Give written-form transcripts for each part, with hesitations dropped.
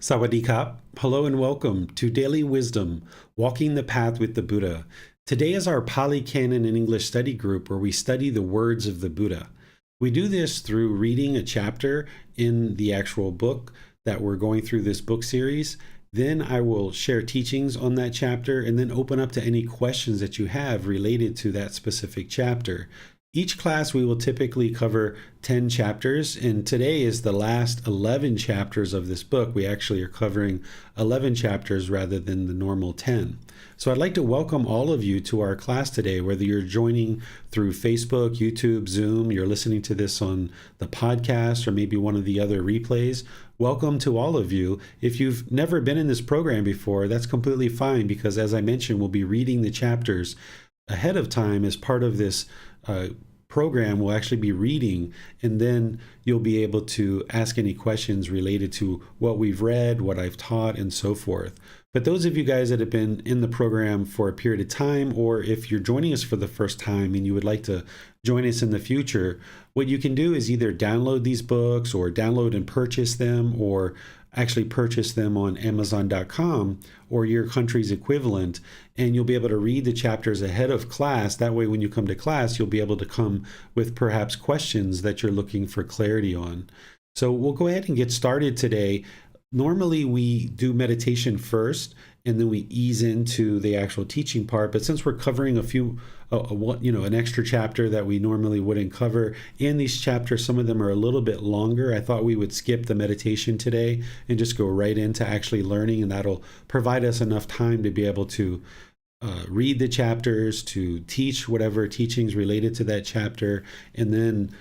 Sawadee-kap. Hello and welcome to Daily Wisdom, Walking the Path with the Buddha. Today is our Pali Canon and English study group where we study the words of the Buddha. We do this through reading a chapter in the actual book that we're going through this book series. Then I will share teachings on that chapter and then open up to any questions that you have related to that specific chapter. Each class we will typically cover 10 chapters, and today is the last 11 chapters of this book. We actually are covering 11 chapters rather than the normal 10. So I'd like to welcome all of you to our class today, whether you're joining through Facebook, YouTube, Zoom, you're listening to this on the podcast, or maybe one of the other replays. Welcome to all of you. If you've never been in this program before, that's completely fine, because as I mentioned, we'll be reading the chapters ahead of time as part of this program. We'll actually be reading, and then you'll be able to ask any questions related to what we've read, what I've taught, and so forth. But those of you guys that have been in the program for a period of time, or if you're joining us for the first time and you would like to join us in the future, what you can do is either download these books or download and purchase them, or actually purchase them on Amazon.com or your country's equivalent, and you'll be able to read the chapters ahead of class. That way, when you come to class, you'll be able to come with perhaps questions that you're looking for clarity on. So we'll go ahead and get started today. Normally, we do meditation first, and then we ease into the actual teaching part. But since we're covering an extra chapter that we normally wouldn't cover, and these chapters, some of them are a little bit longer, I thought we would skip the meditation today and just go right into actually learning, and that'll provide us enough time to be able to read the chapters, to teach whatever teachings related to that chapter, and then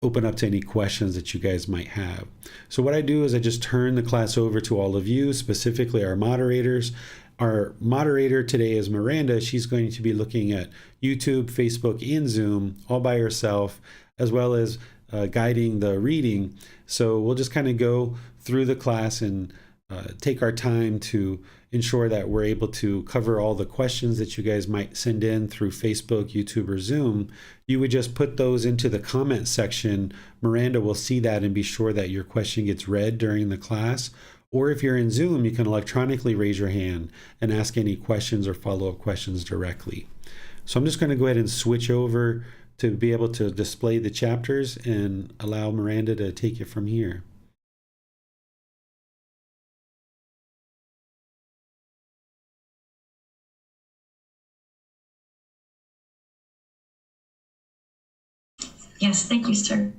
open up to any questions that you guys might have. So what I do is I just turn the class over to all of you, specifically our moderators. Our moderator today is Miranda. She's going to be looking at YouTube, Facebook, and Zoom all by herself, as well as guiding the reading. So we'll just kind of go through the class and take our time to ensure that we're able to cover all the questions that you guys might send in through Facebook, YouTube, or Zoom. You would just put those into the comment section. Miranda will see that and be sure that your question gets read during the class. Or if you're in Zoom, you can electronically raise your hand and ask any questions or follow-up questions directly. So I'm just going to go ahead and switch over to be able to display the chapters and allow Miranda to take it from here. Yes, thank you, sir.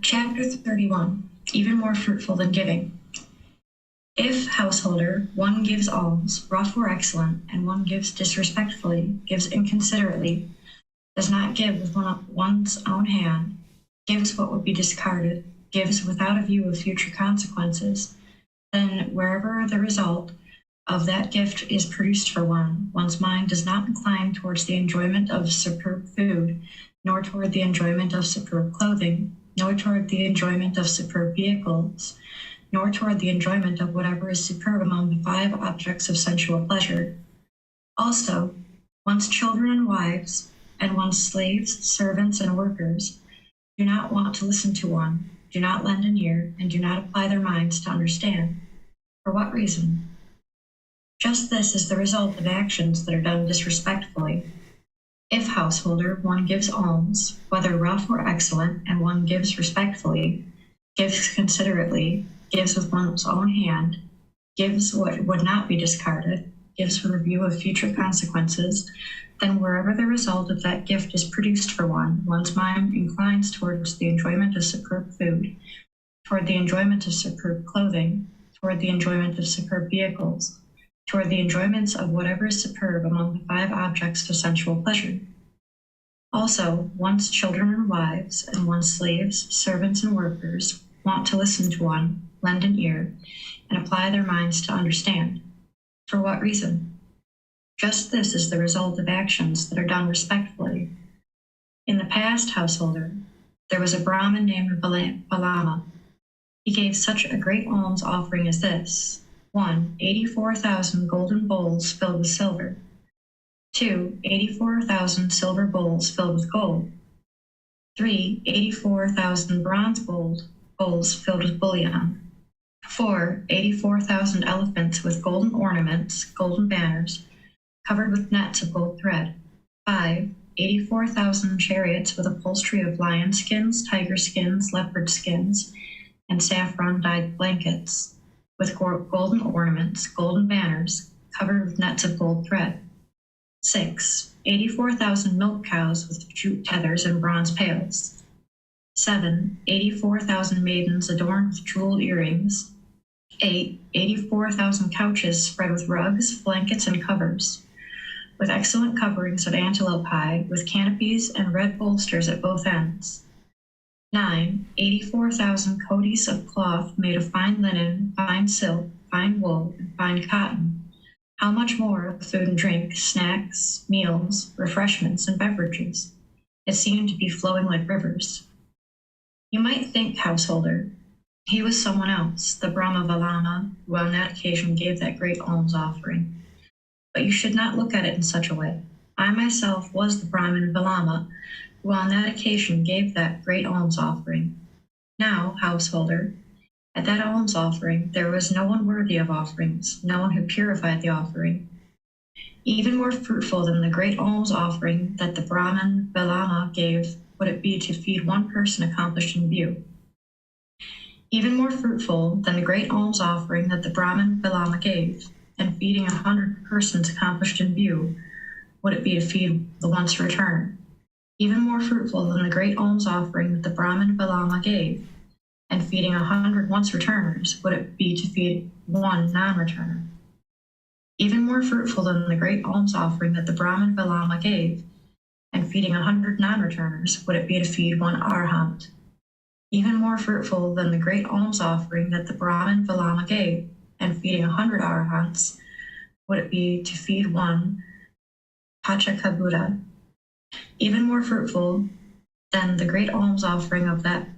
Chapter 31, even more fruitful than giving. If, householder, one gives alms, wrought for excellent, and one gives disrespectfully, gives inconsiderately, does not give with one's own hand, gives what would be discarded, gives without a view of future consequences, then wherever the result of that gift is produced for one's mind does not incline towards the enjoyment of superb food, nor toward the enjoyment of superb clothing, nor toward the enjoyment of superb vehicles, nor toward the enjoyment of whatever is superb among the 5 objects of sensual pleasure. Also, one's children and wives, and one's slaves, servants, and workers do not want to listen to one, do not lend an ear, and do not apply their minds to understand. For what reason? Just this is the result of actions that are done disrespectfully. If, householder, one gives alms, whether wrought for excellent, and one gives respectfully, gives considerately, gives with one's own hand, gives what would not be discarded, gives with a view of future consequences, then wherever the result of that gift is produced for one's mind inclines towards the enjoyment of superb food, toward the enjoyment of superb clothing, toward the enjoyment of superb vehicles, toward the enjoyments of whatever is superb among the 5 objects of sensual pleasure. Also, one's children and wives, and one's slaves, servants, and workers want to listen to one, lend an ear, and apply their minds to understand. For what reason? Just this is the result of actions that are done respectfully. In the past, householder, there was a Brahmin named Balama. He gave such a great alms offering as this: 1. 84,000 golden bowls filled with silver. 2. 84,000 silver bowls filled with gold. 3. 84,000 bronze bowls filled with bullion. 4, 84,000 elephants with golden ornaments, golden banners, covered with nets of gold thread. 5, 84,000 chariots with upholstery of lion skins, tiger skins, leopard skins, and saffron-dyed blankets, with golden ornaments, golden banners, covered with nets of gold thread. 6, 84,000 milk cows with jute tethers and bronze pails. 7, 84,000 maidens adorned with jeweled earrings. 8, 84,000 couches spread with rugs, blankets, and covers, with excellent coverings of antelope hide, with canopies and red bolsters at both ends. 9, 84,000 coaties of cloth made of fine linen, fine silk, fine wool, and fine cotton. How much more of food and drink, snacks, meals, refreshments, and beverages? It seemed to be flowing like rivers. You might think, householder, he was someone else, the Brahma Valama, who on that occasion gave that great alms offering. But you should not look at it in such a way. I myself was the Brahmin Valama, who on that occasion gave that great alms offering. Now, householder, at that alms offering there was no one worthy of offerings, no one who purified the offering. Even more fruitful than the great alms offering that the Brahmin Valama gave would it be to feed one person accomplished in view. Even more fruitful than the great alms offering that the Brahmin Valama gave, and feeding 100 persons accomplished in view, would it be to feed the once returner. Even more fruitful than the great alms offering that the Brahmin Valama gave, and feeding 100 once returners, would it be to feed one non-returner. Even more fruitful than the great alms offering that the Brahmin Valama gave, and feeding 100 non-returners, would it be to feed one arhat. Even more fruitful than the great alms offering that the Brahmin Valama gave, and feeding 100 arhats, would it be to feed one Pachaka Buddha. Even more fruitful than the great alms offering of that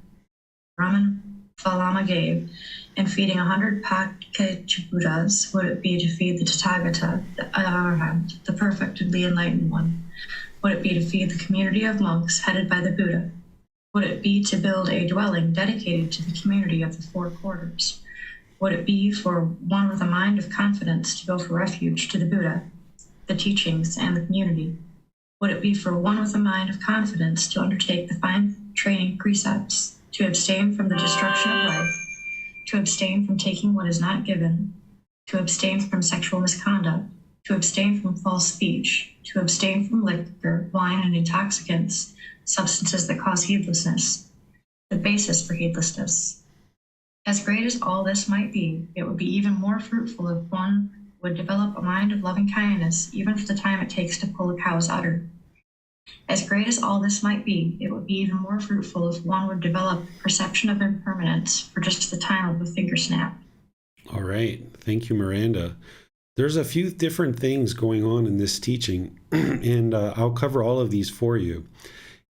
Brahmin Valama gave, and feeding 100 Pachaka Buddhas, would it be to feed the Tathagata, the Arhat, the perfectly enlightened one. Would it be to feed the community of monks headed by the Buddha? Would it be to build a dwelling dedicated to the community of the four quarters? Would it be for one with a mind of confidence to go for refuge to the Buddha, the teachings, and the community? Would it be for one with a mind of confidence to undertake the fine training precepts, to abstain from the destruction of life, to abstain from taking what is not given, to abstain from sexual misconduct, to abstain from false speech, to abstain from liquor, wine, and intoxicants, substances that cause heedlessness, the basis for heedlessness? As great as all this might be, it would be even more fruitful if one would develop a mind of loving kindness, even for the time it takes to pull a cow's udder. As great as all this might be, it would be even more fruitful if one would develop perception of impermanence for just the time of a finger snap. All right. Thank you, Miranda. There's a few different things going on in this teaching, and I'll cover all of these for you.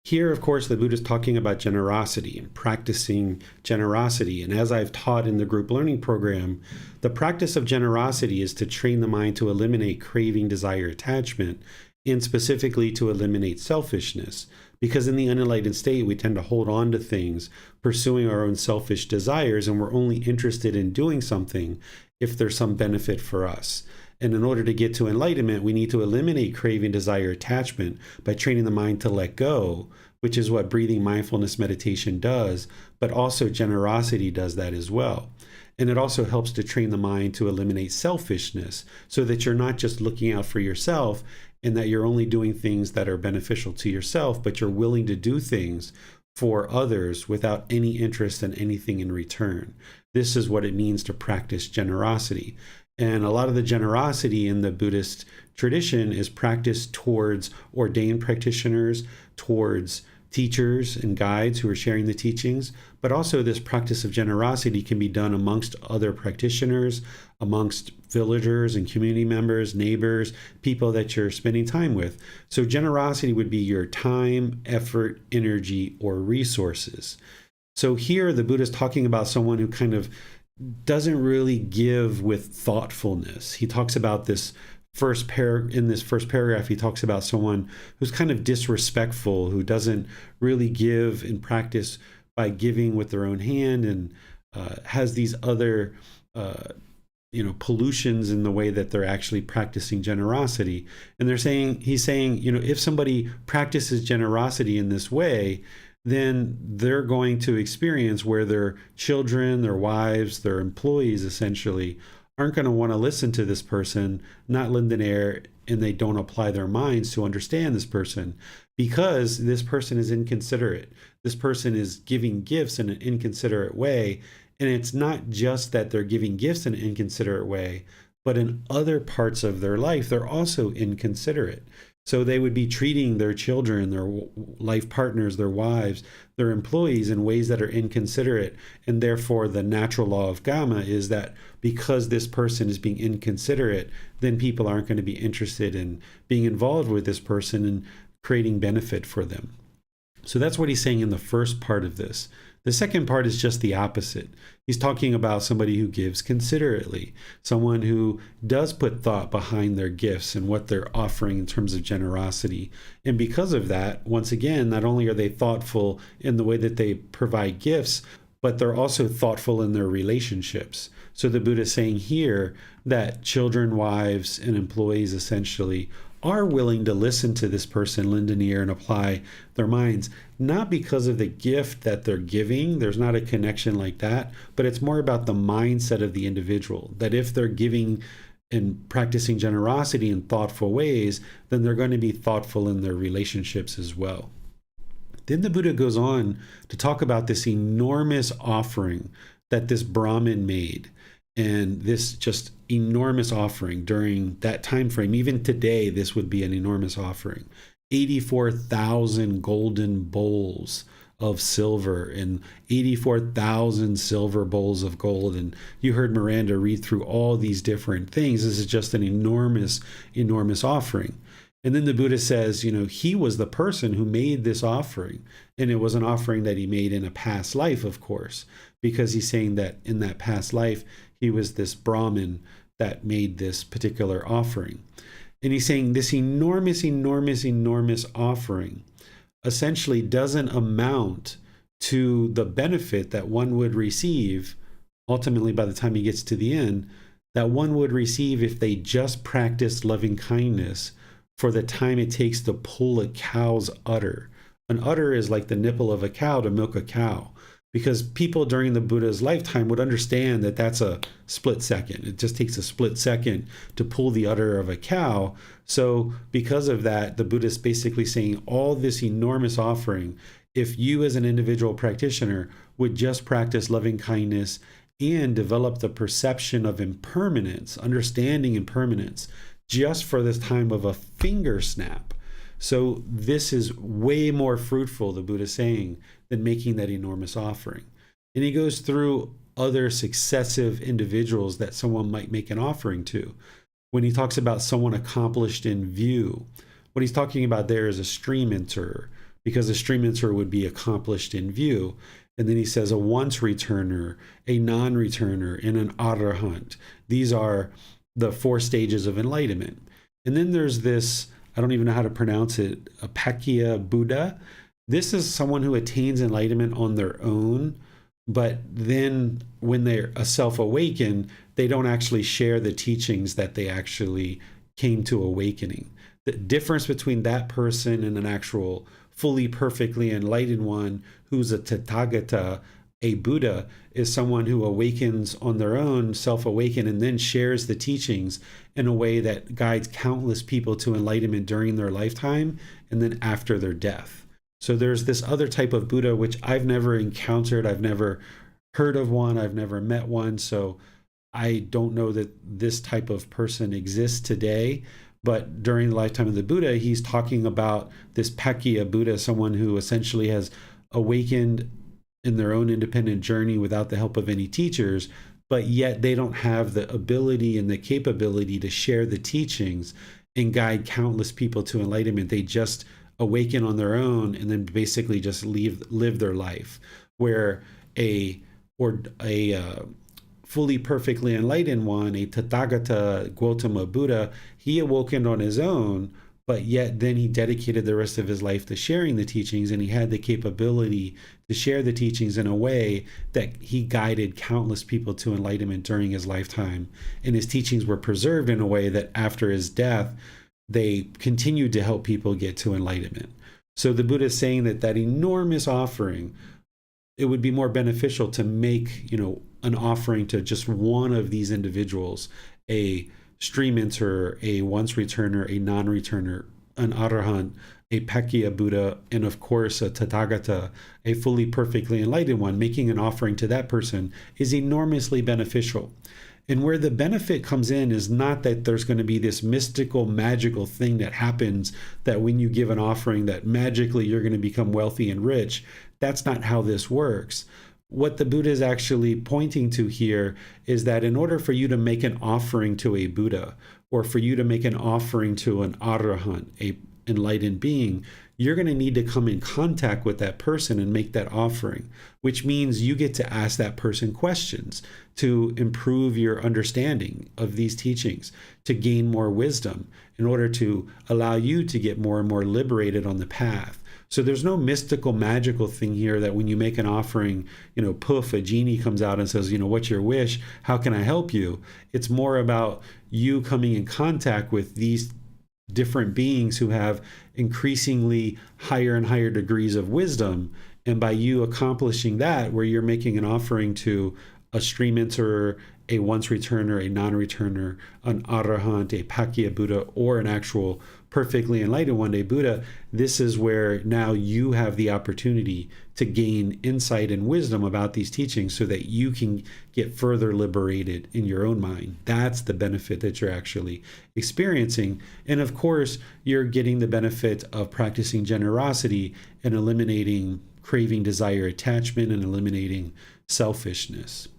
Here, of course, the Buddha is talking about generosity and practicing generosity. And as I've taught in the group learning program, the practice of generosity is to train the mind to eliminate craving, desire, attachment, and specifically to eliminate selfishness. Because in the unenlightened state, we tend to hold on to things, pursuing our own selfish desires, and we're only interested in doing something if there's some benefit for us. And in order to get to enlightenment, we need to eliminate craving, desire, attachment by training the mind to let go, which is what breathing mindfulness meditation does, but also generosity does that as well. And it also helps to train the mind to eliminate selfishness so that you're not just looking out for yourself and that you're only doing things that are beneficial to yourself, but you're willing to do things for others without any interest in anything in return. This is what it means to practice generosity. And a lot of the generosity in the Buddhist tradition is practiced towards ordained practitioners, towards teachers and guides who are sharing the teachings, but also this practice of generosity can be done amongst other practitioners, amongst villagers and community members, neighbors, people that you're spending time with. So generosity would be your time, effort, energy, or resources. So here the Buddha is talking about someone who kind of doesn't really give with thoughtfulness. He talks about this in this first paragraph, he talks about someone who's kind of disrespectful, who doesn't really give in practice by giving with their own hand and has these other pollutions in the way that they're actually practicing generosity. And he's saying, if somebody practices generosity in this way, then they're going to experience where their children, their wives, their employees essentially aren't going to want to listen to this person, not lend an ear, and they don't apply their minds to understand this person because this person is inconsiderate. This person is giving gifts in an inconsiderate way. And it's not just that they're giving gifts in an inconsiderate way, but in other parts of their life, they're also inconsiderate. So they would be treating their children, their life partners, their wives, their employees in ways that are inconsiderate. And therefore, the natural law of Gama is that because this person is being inconsiderate, then people aren't going to be interested in being involved with this person and creating benefit for them. So that's what he's saying in the first part of this. The second part is just the opposite. He's talking about somebody who gives considerately, someone who does put thought behind their gifts and what they're offering in terms of generosity. And because of that, once again, not only are they thoughtful in the way that they provide gifts, but they're also thoughtful in their relationships. So the Buddha is saying here that children, wives, and employees essentially are willing to listen to this person, lend an ear, and apply their minds, not because of the gift that they're giving. There's not a connection like that, but it's more about the mindset of the individual, that if they're giving and practicing generosity in thoughtful ways, then they're going to be thoughtful in their relationships as well. Then the Buddha goes on to talk about this enormous offering that this Brahmin made. And this just enormous offering during that time frame, even today, this would be an enormous offering. 84,000 golden bowls of silver and 84,000 silver bowls of gold. And you heard Miranda read through all these different things. This is just an enormous, enormous offering. And then the Buddha says, he was the person who made this offering. And it was an offering that he made in a past life, of course, because he's saying that in that past life, he was this Brahmin that made this particular offering. And he's saying this enormous, enormous, enormous offering essentially doesn't amount to the benefit that one would receive, ultimately by the time he gets to the end, that one would receive if they just practiced loving kindness for the time it takes to pull a cow's udder. An udder is like the nipple of a cow to milk a cow. Because people during the Buddha's lifetime would understand that that's a split second. It just takes a split second to pull the udder of a cow. So because of that, the Buddha is basically saying all this enormous offering, if you as an individual practitioner would just practice loving kindness and develop the perception of impermanence, understanding impermanence, just for this time of a finger snap. So this is way more fruitful, the Buddha is saying, than making that enormous offering. And he goes through other successive individuals that someone might make an offering to. When he talks about someone accomplished in view, what he's talking about there is a stream enterer, because a stream enterer would be accomplished in view. And then he says a once returner, a non-returner, and an arahant. These are the 4 stages of enlightenment. And then there's this, I don't even know how to pronounce it, a Pakya Buddha. This is someone who attains enlightenment on their own, but then when they're a self-awakened, they don't actually share the teachings that they actually came to awakening. The difference between that person and an actual fully perfectly enlightened one who's a Tathagata, a Buddha, is someone who awakens on their own, self-awaken, and then shares the teachings in a way that guides countless people to enlightenment during their lifetime and then after their death. So there's this other type of Buddha, which I've never encountered. I've never heard of one. I've never met one. So I don't know that this type of person exists today. But during the lifetime of the Buddha, he's talking about this Pakya Buddha, someone who essentially has awakened in their own independent journey without the help of any teachers, but yet they don't have the ability and the capability to share the teachings and guide countless people to enlightenment. They just awaken on their own and then basically just live their life. Where a fully perfectly enlightened one, a Tathagata Gotama Buddha, he awoken on his own, but yet then he dedicated the rest of his life to sharing the teachings, and he had the capability to share the teachings in a way that he guided countless people to enlightenment during his lifetime. And his teachings were preserved in a way that after his death, they continued to help people get to enlightenment. So the Buddha is saying that that enormous offering, it would be more beneficial to make, an offering to just one of these individuals, a stream enterer, a once returner, a non-returner, an arahant, a Pakya Buddha, and of course a Tathagata, a fully perfectly enlightened one. Making an offering to that person is enormously beneficial. And where the benefit comes in is not that there's going to be this mystical, magical thing that happens that when you give an offering that magically you're going to become wealthy and rich. That's not how this works. What the Buddha is actually pointing to here is that in order for you to make an offering to a Buddha, or for you to make an offering to an arahant, a enlightened being, you're going to need to come in contact with that person and make that offering, which means you get to ask that person questions to improve your understanding of these teachings, to gain more wisdom in order to allow you to get more and more liberated on the path. So there's no mystical, magical thing here that when you make an offering, poof, a genie comes out and says, what's your wish? How can I help you? It's more about you coming in contact with these different beings who have increasingly higher and higher degrees of wisdom. And by you accomplishing that, where you're making an offering to a stream enterer, a once returner, a non-returner, an arahant, a Pakya Buddha, or an actual perfectly enlightened one-day Buddha, this is where now you have the opportunity to gain insight and wisdom about these teachings so that you can get further liberated in your own mind. That's the benefit that you're actually experiencing. And of course, you're getting the benefit of practicing generosity and eliminating craving, desire, attachment, and eliminating selfishness.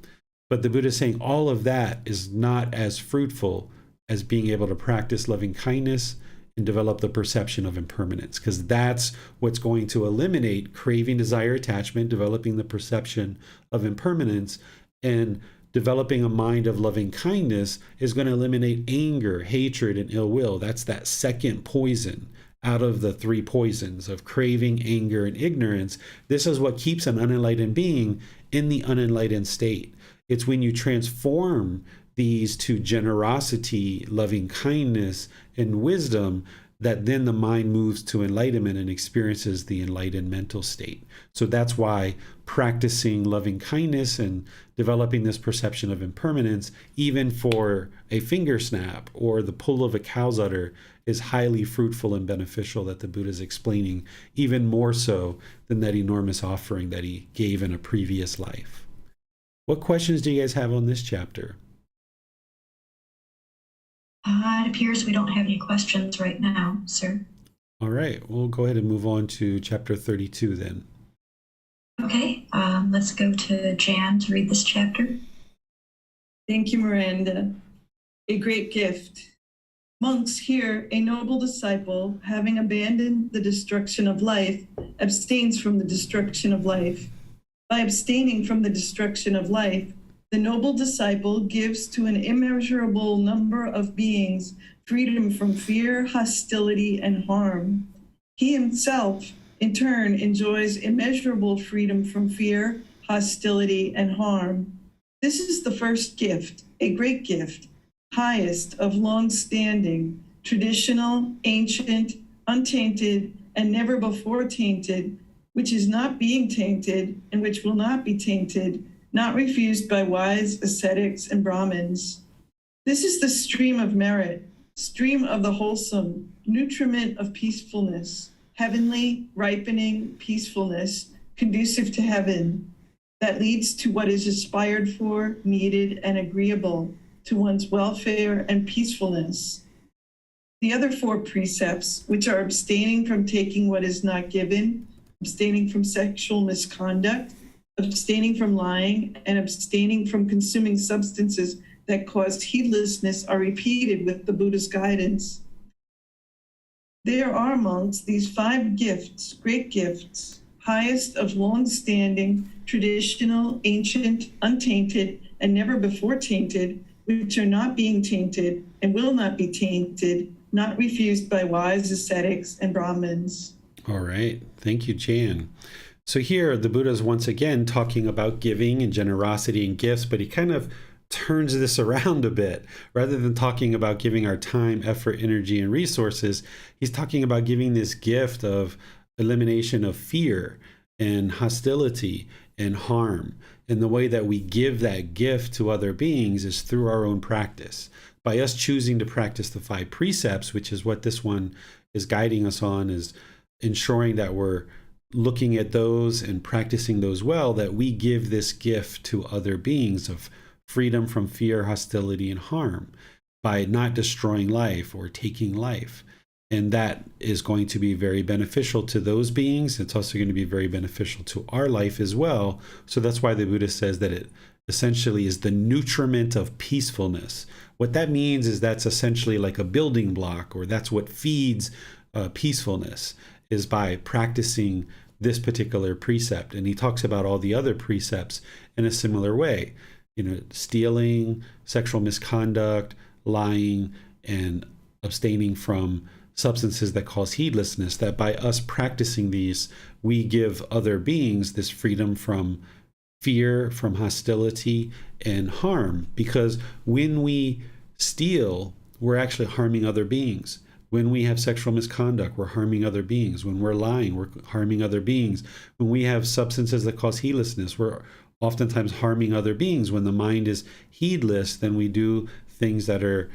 But the Buddha is saying all of that is not as fruitful as being able to practice loving kindness and develop the perception of impermanence, because that's what's going to eliminate craving, desire, attachment, developing the perception of impermanence, and developing a mind of loving kindness is going to eliminate anger, hatred, and ill will. That's that second poison out of the three poisons of craving, anger, and ignorance. This is what keeps an unenlightened being in the unenlightened state. It's when you transform these to generosity, loving kindness, and wisdom that then the mind moves to enlightenment and experiences the enlightened mental state. So that's why practicing loving kindness and developing this perception of impermanence, even for a finger snap or the pull of a cow's udder, is highly fruitful and beneficial, that the Buddha is explaining, even more so than that enormous offering that he gave in a previous life. What questions do you guys have on this chapter? It appears we don't have any questions right now, sir. All right, we'll go ahead and move on to chapter 32 then. Okay, let's go to Jan to read this chapter. Thank you, Miranda. A great gift. Monks, here a noble disciple, having abandoned the destruction of life, abstains from the destruction of life. By abstaining from the destruction of life, the noble disciple gives to an immeasurable number of beings freedom from fear, hostility, and harm. He himself, in turn, enjoys immeasurable freedom from fear, hostility, and harm. This is the first gift, a great gift, highest of long-standing, traditional, ancient, untainted, and never before tainted, which is not being tainted and which will not be tainted, not refused by wise ascetics and Brahmins. This is the stream of merit, stream of the wholesome, nutriment of peacefulness, heavenly, ripening peacefulness, conducive to heaven, that leads to what is aspired for, needed, and agreeable to one's welfare and peacefulness. The other four precepts, which are abstaining from taking what is not given, abstaining from sexual misconduct, abstaining from lying, and abstaining from consuming substances that cause heedlessness, are repeated with the Buddha's guidance. There are, monks, these 5 gifts, great gifts, highest of long-standing, traditional, ancient, untainted, and never before tainted, which are not being tainted and will not be tainted, not refused by wise ascetics and Brahmins. All right. Thank you, Jan. So here the Buddha is once again talking about giving and generosity and gifts, but he kind of turns this around a bit. Rather than talking about giving our time, effort, energy, and resources, he's talking about giving this gift of elimination of fear and hostility and harm. And the way that we give that gift to other beings is through our own practice. By us choosing to practice the 5 precepts, which is what this one is guiding us on, is ensuring that we're looking at those and practicing those well, that we give this gift to other beings of freedom from fear, hostility, and harm by not destroying life or taking life. And that is going to be very beneficial to those beings. It's also going to be very beneficial to our life as well. So that's why the Buddha says that it essentially is the nutriment of peacefulness. What that means is that's essentially like a building block, or that's what feeds peacefulness, is by practicing this particular precept. And he talks about all the other precepts in a similar way. Stealing, sexual misconduct, lying, and abstaining from substances that cause heedlessness, that by us practicing these, we give other beings this freedom from fear, from hostility, and harm. Because when we steal, we're actually harming other beings. When we have sexual misconduct, we're harming other beings. When we're lying, we're harming other beings. When we have substances that cause heedlessness, we're oftentimes harming other beings. When the mind is heedless, then we do things that are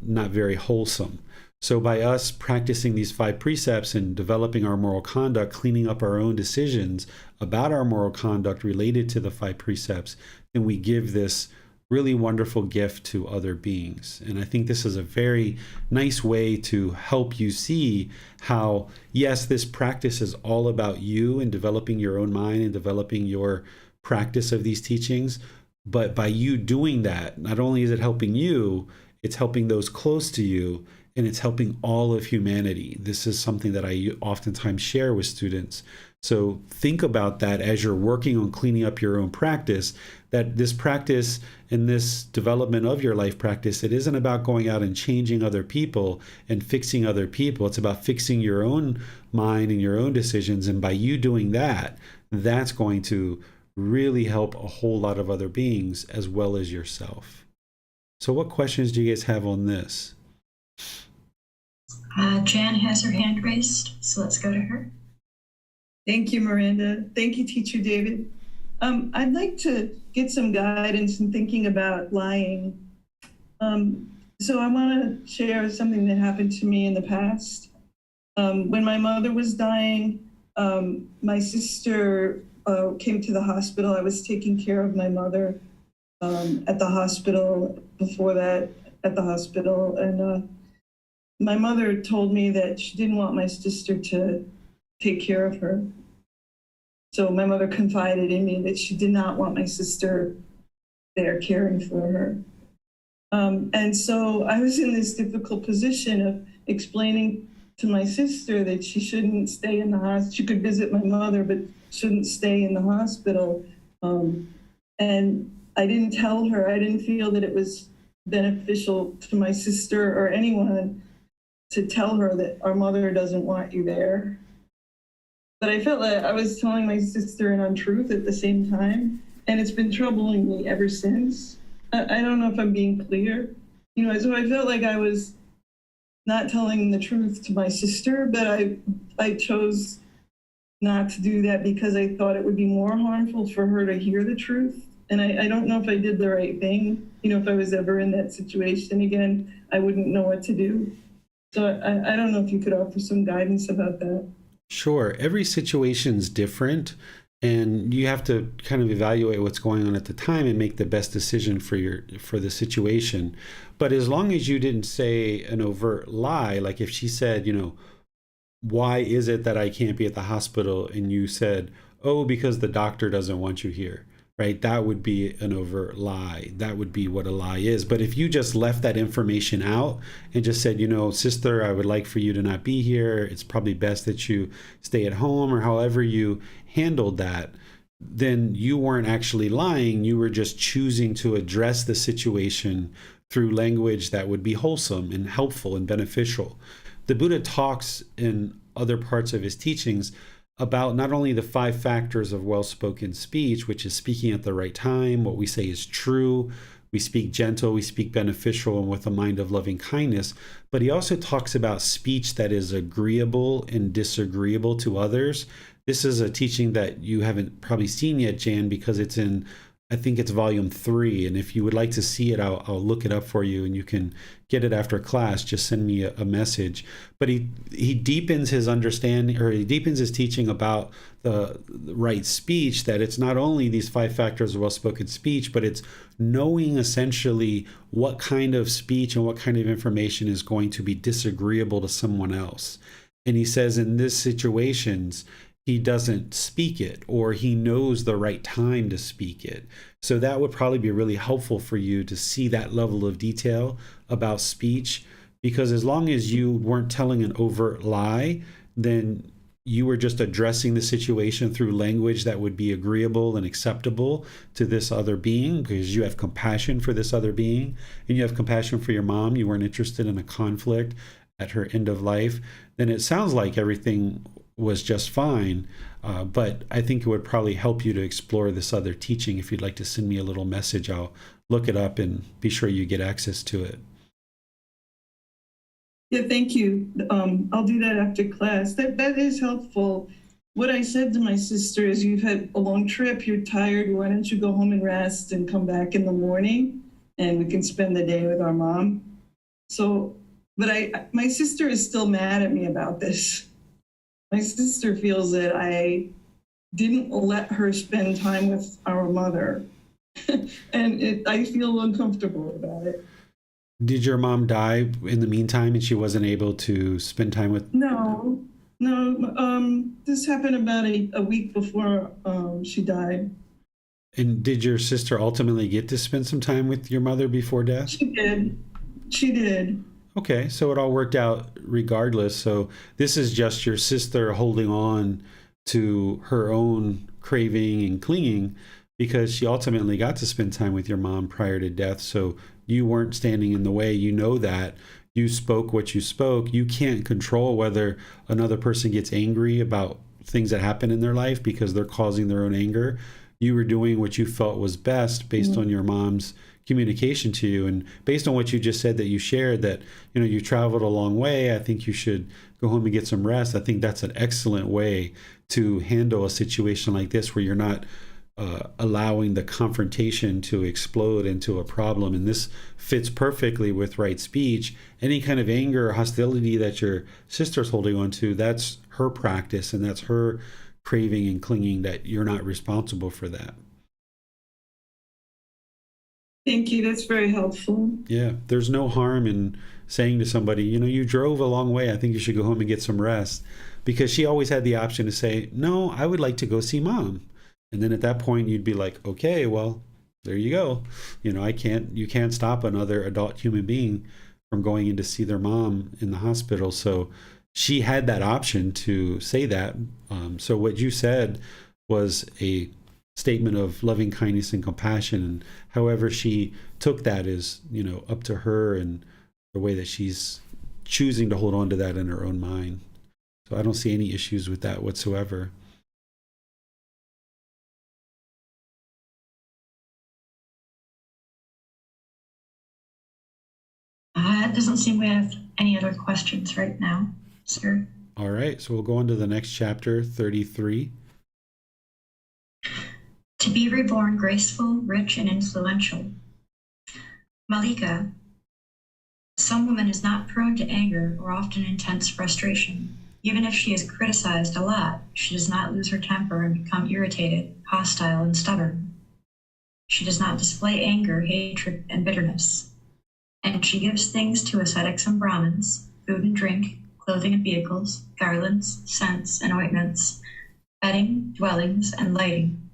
not very wholesome. So by us practicing these 5 precepts and developing our moral conduct, cleaning up our own decisions about our moral conduct related to the 5 precepts, then we give this really wonderful gift to other beings. And I think this is a very nice way to help you see how, yes, this practice is all about you and developing your own mind and developing your practice of these teachings. But by you doing that, not only is it helping you, it's helping those close to you, and it's helping all of humanity. This is something that I oftentimes share with students. So think about that as you're working on cleaning up your own practice, that this practice and this development of your life practice, it isn't about going out and changing other people and fixing other people. It's about fixing your own mind and your own decisions. And by you doing that, that's going to really help a whole lot of other beings as well as yourself. So what questions do you guys have on this? Jan has her hand raised, so let's go to her. Thank you, Miranda. Thank you, Teacher David. I'd like to get some guidance in thinking about lying. So I want to share something that happened to me in the past. When my mother was dying, my sister came to the hospital. I was taking care of my mother at the hospital, before that at the hospital. And my mother told me that she didn't want my sister to take care of her. So my mother confided in me that she did not want my sister there caring for her. And so I was in this difficult position of explaining to my sister that she shouldn't stay in the hospital. She could visit my mother, but shouldn't stay in the hospital. And I didn't tell her. I didn't feel that it was beneficial to my sister or anyone to tell her that our mother doesn't want you there. But I felt like I was telling my sister an untruth at the same time, and it's been troubling me ever since. I don't know if I'm being clear. So I felt like I was not telling the truth to my sister, but I chose not to do that because I thought it would be more harmful for her to hear the truth. And I don't know if I did the right thing. If I was ever in that situation again, I wouldn't know what to do. So I don't know if you could offer some guidance about that. Sure. Every situation's different, and you have to kind of evaluate what's going on at the time and make the best decision for the situation. But as long as you didn't say an overt lie, like if she said, why is it that I can't be at the hospital? And you said, oh, because the doctor doesn't want you here. Right? That would be an overt lie. That would be what a lie is. But if you just left that information out and just said, sister, I would like for you to not be here. It's probably best that you stay at home, or however you handled that, then you weren't actually lying. You were just choosing to address the situation through language that would be wholesome and helpful and beneficial. The Buddha talks in other parts of his teachings about not only the 5 factors of well-spoken speech, which is speaking at the right time, what we say is true, we speak gentle, we speak beneficial, and with a mind of loving kindness, but he also talks about speech that is agreeable and disagreeable to others. This is a teaching that you haven't probably seen yet, Jan, because it's in, I think it's volume 3. And if you would like to see it, I'll look it up for you, and you can get it after class. Just send me a message. But he deepens his understanding, or he deepens his teaching about the right speech, that it's not only these 5 factors of well-spoken speech, but it's knowing essentially what kind of speech and what kind of information is going to be disagreeable to someone else. And he says in these situations, he doesn't speak it, or he knows the right time to speak it. So that would probably be really helpful for you to see that level of detail about speech, because as long as you weren't telling an overt lie, then you were just addressing the situation through language that would be agreeable and acceptable to this other being, because you have compassion for this other being, and you have compassion for your mom. You weren't interested in a conflict at her end of life. Then it sounds like everything was just fine, but I think it would probably help you to explore this other teaching. If you'd like to send me a little message, I'll look it up and be sure you get access to it. Yeah, thank you. I'll do that after class. That is helpful. What I said to my sister is, you've had a long trip, you're tired, why don't you go home and rest and come back in the morning, and we can spend the day with our mom. So, but my sister is still mad at me about this. My sister feels that I didn't let her spend time with our mother, and I feel uncomfortable about it. Did your mom die in the meantime and she wasn't able to spend time with? No. This happened about a week before she died. And did your sister ultimately get to spend some time with your mother before death? She did. Okay, so it all worked out regardless. So this is just your sister holding on to her own craving and clinging, because she ultimately got to spend time with your mom prior to death. So you weren't standing in the way. You know that. You spoke what you spoke. You can't control whether another person gets angry about things that happen in their life because they're causing their own anger. You were doing what you felt was best based on your mom's communication to you, and based on what you just said that you shared, that you traveled a long way. I think you should go home and get some rest. I think that's an excellent way to handle a situation like this, where you're not allowing the confrontation to explode into a problem. And this fits perfectly with right speech. Any kind of anger or hostility that your sister's holding on to, that's her practice, and that's her craving and clinging, that you're not responsible for that. Thank you. That's very helpful. Yeah, there's no harm in saying to somebody, you drove a long way. I think you should go home and get some rest. Because she always had the option to say, no, I would like to go see mom. And then at that point, you'd be like, okay, well, there you go. You can't stop another adult human being from going in to see their mom in the hospital. So she had that option to say that. So what you said was a statement of loving kindness and compassion, and however she took that is up to her, and the way that she's choosing to hold on to that in her own mind. So I don't see any issues with that whatsoever. It doesn't seem we have any other questions right now, sir. All right, so we'll go on to the next chapter, 33. To be reborn graceful, rich, and influential. Malika, some woman is not prone to anger or often intense frustration. Even if she is criticized a lot, she does not lose her temper and become irritated, hostile, and stubborn. She does not display anger, hatred, and bitterness. And she gives things to ascetics and Brahmins, food and drink, clothing and vehicles, garlands, scents, and ointments, bedding, dwellings, and lighting.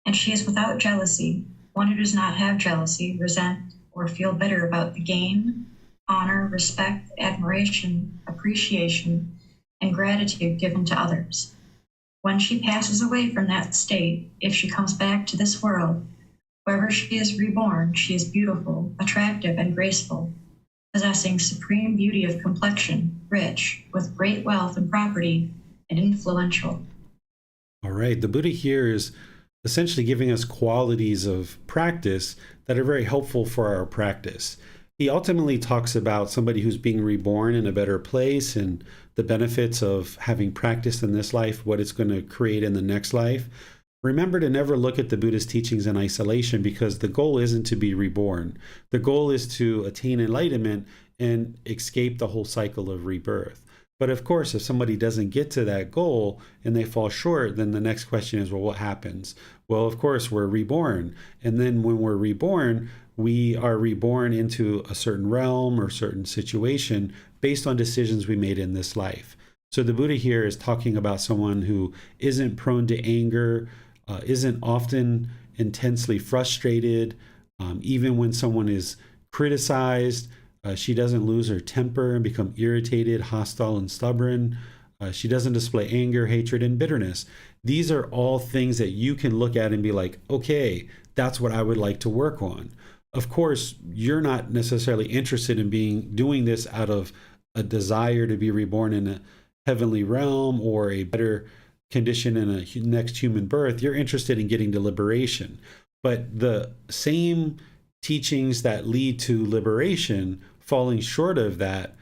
And she is without jealousy, one who does not have jealousy, resent, or feel bitter about the gain, honor, respect, admiration, appreciation, and gratitude given to others. When she passes away from that state, if she comes back to this world, wherever she is reborn, she is beautiful, attractive, and graceful, possessing supreme beauty of complexion, rich, with great wealth and property, and influential. All right. The Buddha here is essentially giving us qualities of practice that are very helpful for our practice. He ultimately talks about somebody who's being reborn in a better place and the benefits of having practiced in this life, what it's going to create in the next life. Remember to never look at the Buddha's teachings in isolation, because the goal isn't to be reborn. The goal is to attain enlightenment and escape the whole cycle of rebirth. But of course, if somebody doesn't get to that goal and they fall short, then the next question is, well, what happens? Well, of course, we're reborn. And then when we're reborn, we are reborn into a certain realm or certain situation based on decisions we made in this life. So the Buddha here is talking about someone who isn't prone to anger, isn't often intensely frustrated. Even when someone is criticized, she doesn't lose her temper and become irritated, hostile, and stubborn. She doesn't display anger, hatred, and bitterness. These are all things that you can look at and be like, okay, that's what I would like to work on. Of course, you're not necessarily interested in doing this out of a desire to be reborn in a heavenly realm or a better condition in a next human birth. You're interested in getting to liberation. But the same teachings that lead to liberation, falling short of that,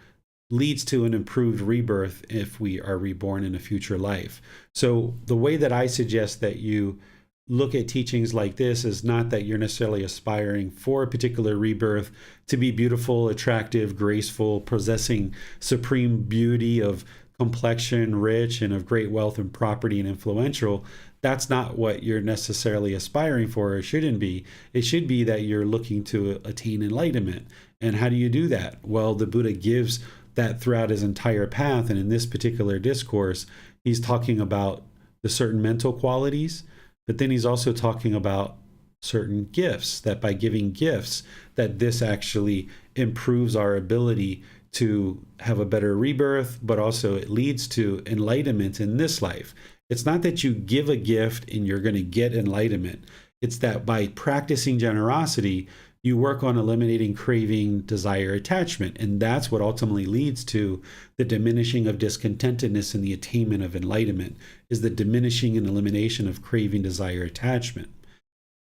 leads to an improved rebirth if we are reborn in a future life. So the way that I suggest that you look at teachings like this is not that you're necessarily aspiring for a particular rebirth to be beautiful, attractive, graceful, possessing supreme beauty of complexion, rich, and of great wealth and property and influential. That's not what you're necessarily aspiring for, or it shouldn't be. It should be that you're looking to attain enlightenment. And how do you do that? Well, the Buddha gives that throughout his entire path. And in this particular discourse, he's talking about the certain mental qualities, but then he's also talking about certain gifts, that by giving gifts, that this actually improves our ability to have a better rebirth, but also it leads to enlightenment in this life. It's not that you give a gift and you're going to get enlightenment. It's that by practicing generosity, you work on eliminating craving, desire, attachment. And that's what ultimately leads to the diminishing of discontentedness and the attainment of enlightenment, is the diminishing and elimination of craving, desire, attachment.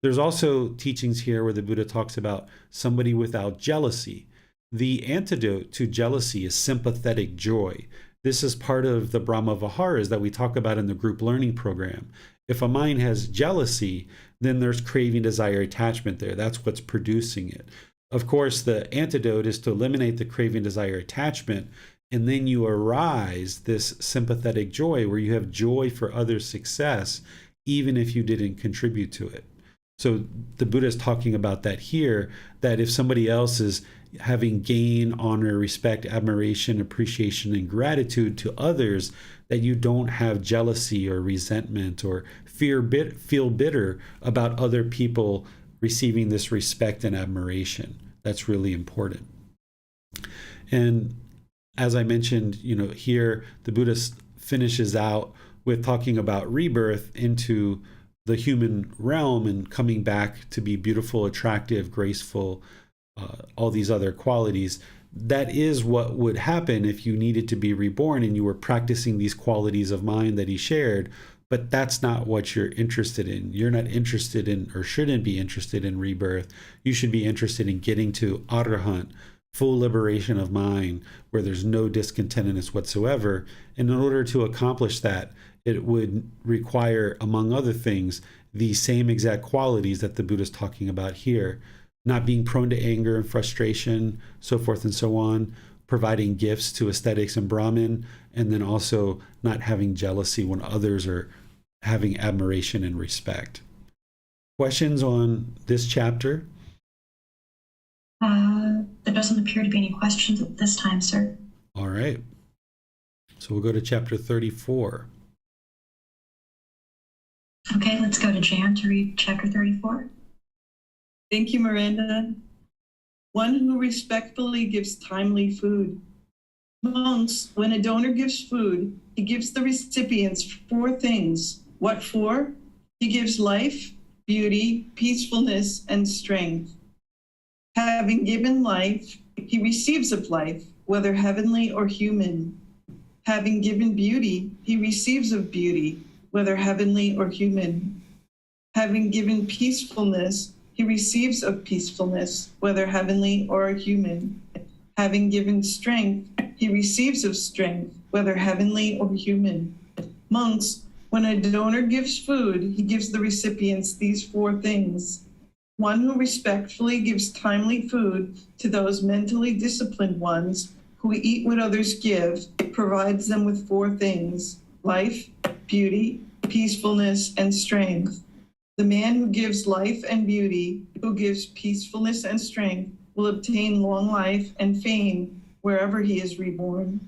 There's also teachings here where the Buddha talks about somebody without jealousy. The antidote to jealousy is sympathetic joy. This is part of the Brahma Viharas that we talk about in the group learning program. If a mind has jealousy, then there's craving, desire, attachment there. That's what's producing it. Of course, the antidote is to eliminate the craving, desire, attachment, and then you arise this sympathetic joy where you have joy for others' success, even if you didn't contribute to it. So the Buddha is talking about that here, that if somebody else is having gain, honor, respect, admiration, appreciation, and gratitude to others, that you don't have jealousy or resentment or feel bitter about other people receiving this respect and admiration. That's really important. And as I mentioned, here the Buddha finishes out with talking about rebirth into the human realm and coming back to be beautiful, attractive, graceful, all these other qualities. That is what would happen if you needed to be reborn and you were practicing these qualities of mind that he shared, but that's not what you're interested in. You're not interested in, or shouldn't be interested in, rebirth. You should be interested in getting to Arahant, full liberation of mind, where there's no discontentedness whatsoever. And in order to accomplish that, it would require, among other things, the same exact qualities that the Buddha is talking about here. Not being prone to anger and frustration, so forth and so on, providing gifts to aesthetics and Brahmin, and then also not having jealousy when others are having admiration and respect. Questions on this chapter? There doesn't appear to be any questions at this time, sir. All right. So we'll go to chapter 34. Okay, let's go to Jan to read chapter 34. Thank you, Miranda. One who respectfully gives timely food. Monks, when a donor gives food, he gives the recipients four things. What for? He gives life, beauty, peacefulness, and strength. Having given life, he receives of life, whether heavenly or human. Having given beauty, he receives of beauty, whether heavenly or human. Having given peacefulness, he receives of peacefulness, whether heavenly or human. Having given strength, he receives of strength, whether heavenly or human. Monks, when a donor gives food, he gives the recipients these four things. One who respectfully gives timely food to those mentally disciplined ones who eat what others give, provides them with four things: life, beauty, peacefulness, and strength. The man who gives life and beauty, who gives peacefulness and strength, will obtain long life and fame wherever he is reborn.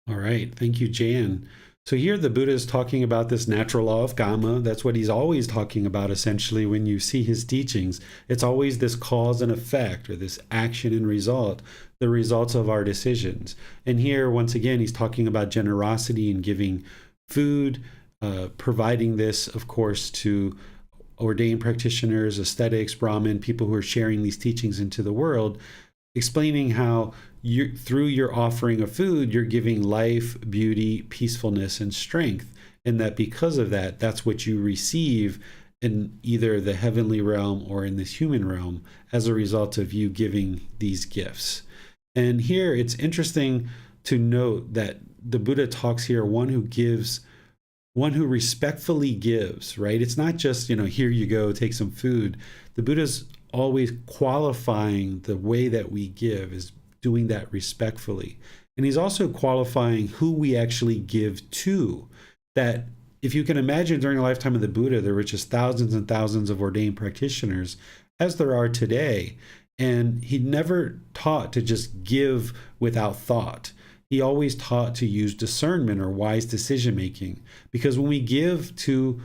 All right. Thank you, Jan. So here the Buddha is talking about this natural law of karma. That's what he's always talking about, essentially, when you see his teachings. It's always this cause and effect, or this action and result, the results of our decisions. And here, once again, he's talking about generosity and giving food, providing this, of course, to ordained practitioners, ascetics, Brahmin, people who are sharing these teachings into the world, explaining how through your offering of food, you're giving life, beauty, peacefulness, and strength. And that because of that, that's what you receive in either the heavenly realm or in this human realm as a result of you giving these gifts. And here it's interesting to note that the Buddha talks here, one who respectfully gives, right? It's not just, here you go, take some food. The Buddha's always qualifying the way that we give, is doing that respectfully. And he's also qualifying who we actually give to. That if you can imagine, during the lifetime of the Buddha, there were just thousands and thousands of ordained practitioners, as there are today. And he never taught to just give without thought. He always taught to use discernment or wise decision making. Because when we give to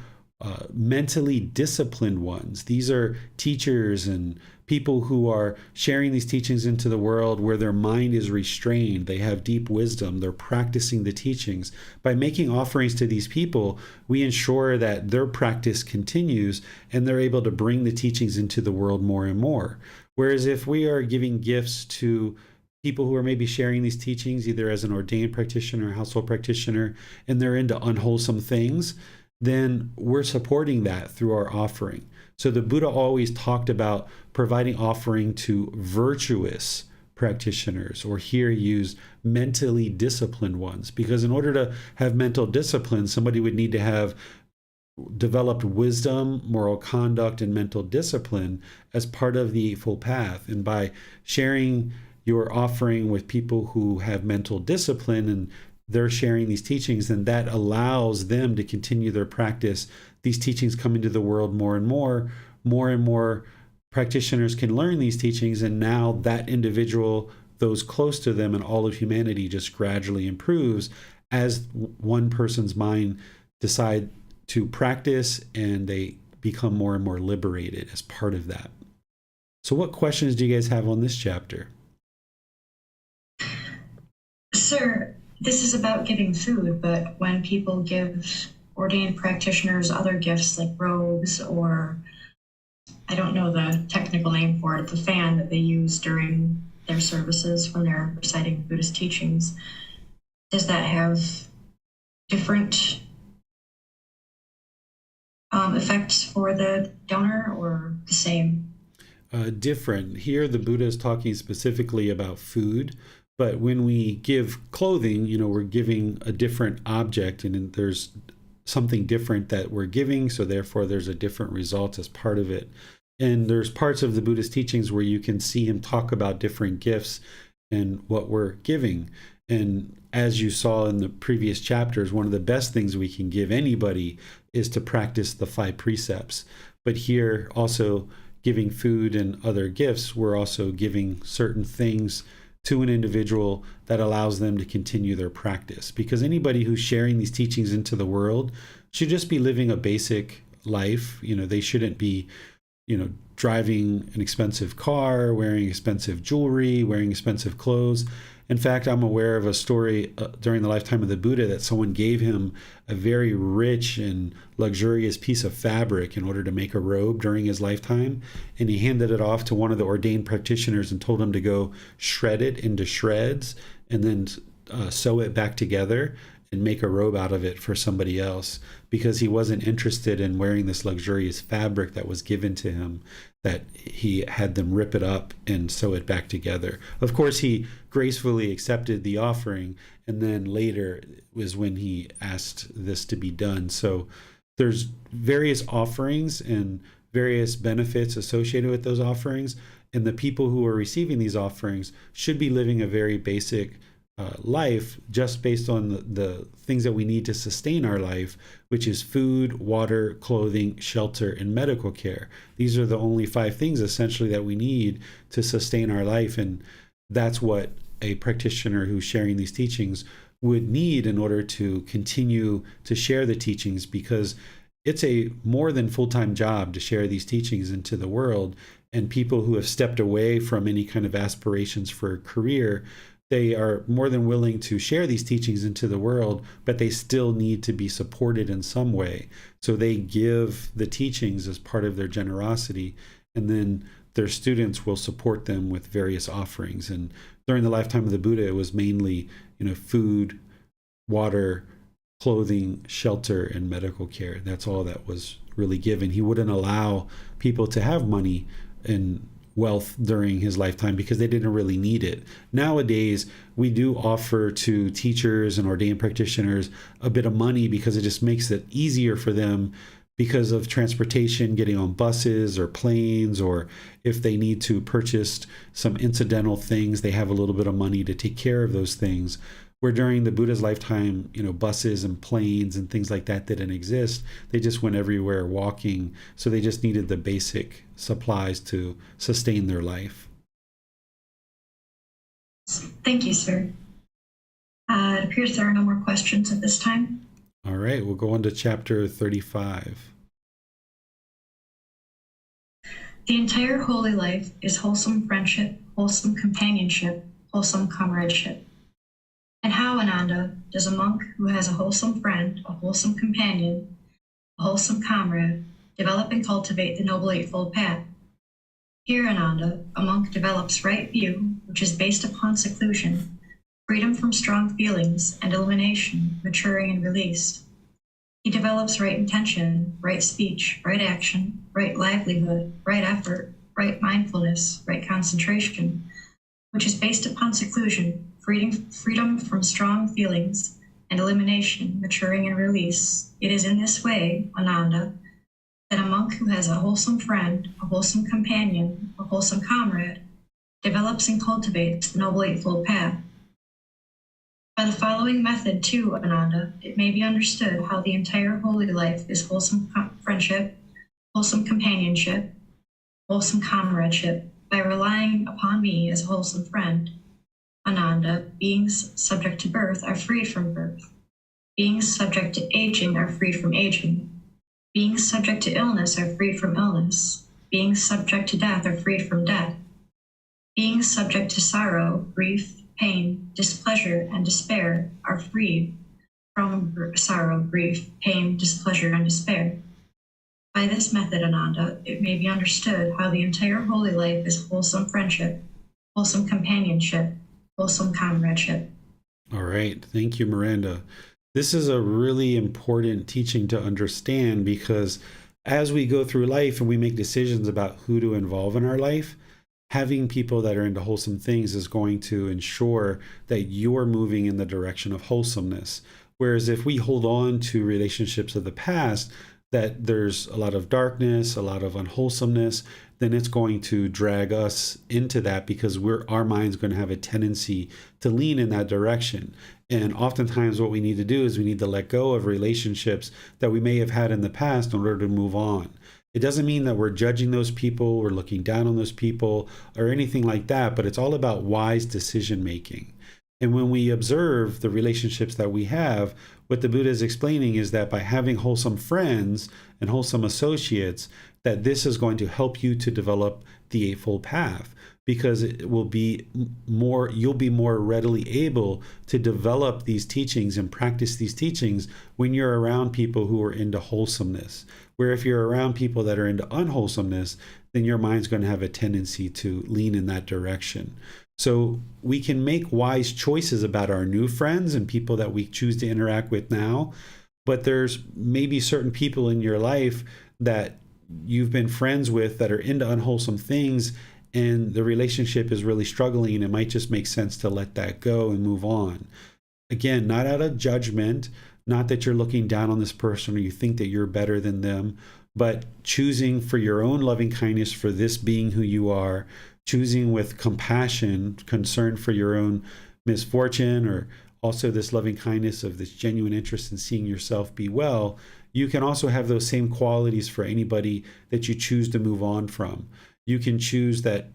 mentally disciplined ones, these are teachers and people who are sharing these teachings into the world where their mind is restrained, they have deep wisdom, they're practicing the teachings. By making offerings to these people, we ensure that their practice continues and they're able to bring the teachings into the world more and more. Whereas if we are giving gifts to people who are maybe sharing these teachings, either as an ordained practitioner or household practitioner, and they're into unwholesome things, then we're supporting that through our offering. So the Buddha always talked about providing offering to virtuous practitioners, or here used mentally disciplined ones, because in order to have mental discipline, somebody would need to have developed wisdom, moral conduct, and mental discipline as part of the Eightfold Path. And by sharing your offering with people who have mental discipline and they're sharing these teachings, then that allows them to continue their practice. These teachings come into the world more and more practitioners can learn these teachings, and now that individual, those close to them, and all of humanity just gradually improves as one person's mind decide to practice, and they become more and more liberated as part of that. So what questions do you guys have on this chapter? Sir, this is about giving food, but when people give ordained practitioners other gifts like robes, or I don't know the technical name for it, the fan that they use during their services when they're reciting Buddhist teachings, does that have different effects for the donor, or the same? Different. Here the Buddha is talking specifically about food. But when we give clothing, we're giving a different object, and there's something different that we're giving, so therefore there's a different result as part of it. And there's parts of the Buddhist teachings where you can see him talk about different gifts and what we're giving. And as you saw in the previous chapters, one of the best things we can give anybody is to practice the 5 precepts. But here, also giving food and other gifts, we're also giving certain things to an individual that allows them to continue their practice. Because anybody who's sharing these teachings into the world should just be living a basic life. They shouldn't be, driving an expensive car, wearing expensive jewelry, wearing expensive clothes. In fact, I'm aware of a story during the lifetime of the Buddha that someone gave him a very rich and luxurious piece of fabric in order to make a robe during his lifetime. And he handed it off to one of the ordained practitioners and told him to go shred it into shreds and then sew it back together and make a robe out of it for somebody else, because he wasn't interested in wearing this luxurious fabric that was given to him, that he had them rip it up and sew it back together. Of course, he gracefully accepted the offering, and then later was when he asked this to be done. So there's various offerings and various benefits associated with those offerings, and the people who are receiving these offerings should be living a very basic life, just based on the things that we need to sustain our life, which is food, water, clothing, shelter, and medical care. These are the only 5 things essentially that we need to sustain our life, and that's what a practitioner who's sharing these teachings would need in order to continue to share the teachings, because it's a more than full-time job to share these teachings into the world. And people who have stepped away from any kind of aspirations for a career, they are more than willing to share these teachings into the world, but they still need to be supported in some way. So they give the teachings as part of their generosity, and then their students will support them with various offerings. And during the lifetime of the Buddha, it was mainly, food, water, clothing, shelter, and medical care. That's all that was really given. He wouldn't allow people to have money and wealth during his lifetime because they didn't really need it. Nowadays, we do offer to teachers and ordained practitioners a bit of money because it just makes it easier for them because of transportation, getting on buses or planes, or if they need to purchase some incidental things, they have a little bit of money to take care of those things. Where during the Buddha's lifetime, buses and planes and things like that didn't exist. They just went everywhere walking. So they just needed the basic supplies to sustain their life. Thank you, sir. It appears there are no more questions at this time. All right, we'll go on to chapter 35. The entire holy life is wholesome friendship, wholesome companionship, wholesome comradeship. And how, Ananda, does a monk who has a wholesome friend, a wholesome companion, a wholesome comrade, develop and cultivate the Noble Eightfold Path? Here, Ananda, a monk develops right view, which is based upon seclusion, freedom from strong feelings, and elimination, maturing and release. He develops right intention, right speech, right action, right livelihood, right effort, right mindfulness, right concentration, which is based upon seclusion, freedom from strong feelings, and elimination, maturing and release. It is in this way, Ananda, that a monk who has a wholesome friend, a wholesome companion, a wholesome comrade, develops and cultivates the Noble Eightfold Path. By the following method, too, Ananda, it may be understood how the entire holy life is wholesome friendship, wholesome companionship, wholesome comradeship, by relying upon me as a wholesome friend. Ananda, beings subject to birth are freed from birth. Beings subject to aging are freed from aging. Beings subject to illness are freed from illness. Beings subject to death are freed from death. Beings subject to sorrow, grief, pain, displeasure, and despair are freed from sorrow, grief, pain, displeasure, and despair. By this method, Ananda, it may be understood how the entire holy life is wholesome friendship, wholesome companionship, wholesome comradeship. All right. Thank you, Miranda. This is a really important teaching to understand, because as we go through life and we make decisions about who to involve in our life, having people that are into wholesome things is going to ensure that you're moving in the direction of wholesomeness. Whereas if we hold on to relationships of the past, that there's a lot of darkness, a lot of unwholesomeness, then it's going to drag us into that, because our mind's going to have a tendency to lean in that direction. And oftentimes what we need to do is we need to let go of relationships that we may have had in the past in order to move on. It doesn't mean that we're judging those people, we're looking down on those people, or anything like that, but it's all about wise decision making. And when we observe the relationships that we have, what the Buddha is explaining is that by having wholesome friends and wholesome associates, that this is going to help you to develop the Eightfold Path, because it will be more, you'll be more readily able to develop these teachings and practice these teachings when you're around people who are into wholesomeness. Where if you're around people that are into unwholesomeness, then your mind's going to have a tendency to lean in that direction. So we can make wise choices about our new friends and people that we choose to interact with now, but there's maybe certain people in your life that you've been friends with that are into unwholesome things, and the relationship is really struggling, and it might just make sense to let that go and move on. Again, not out of judgment, not that you're looking down on this person or you think that you're better than them, but choosing for your own loving kindness for this being who you are, choosing with compassion, concern for your own misfortune, or also this loving kindness of this genuine interest in seeing yourself be well. You can also have those same qualities for anybody that you choose to move on from. You can choose that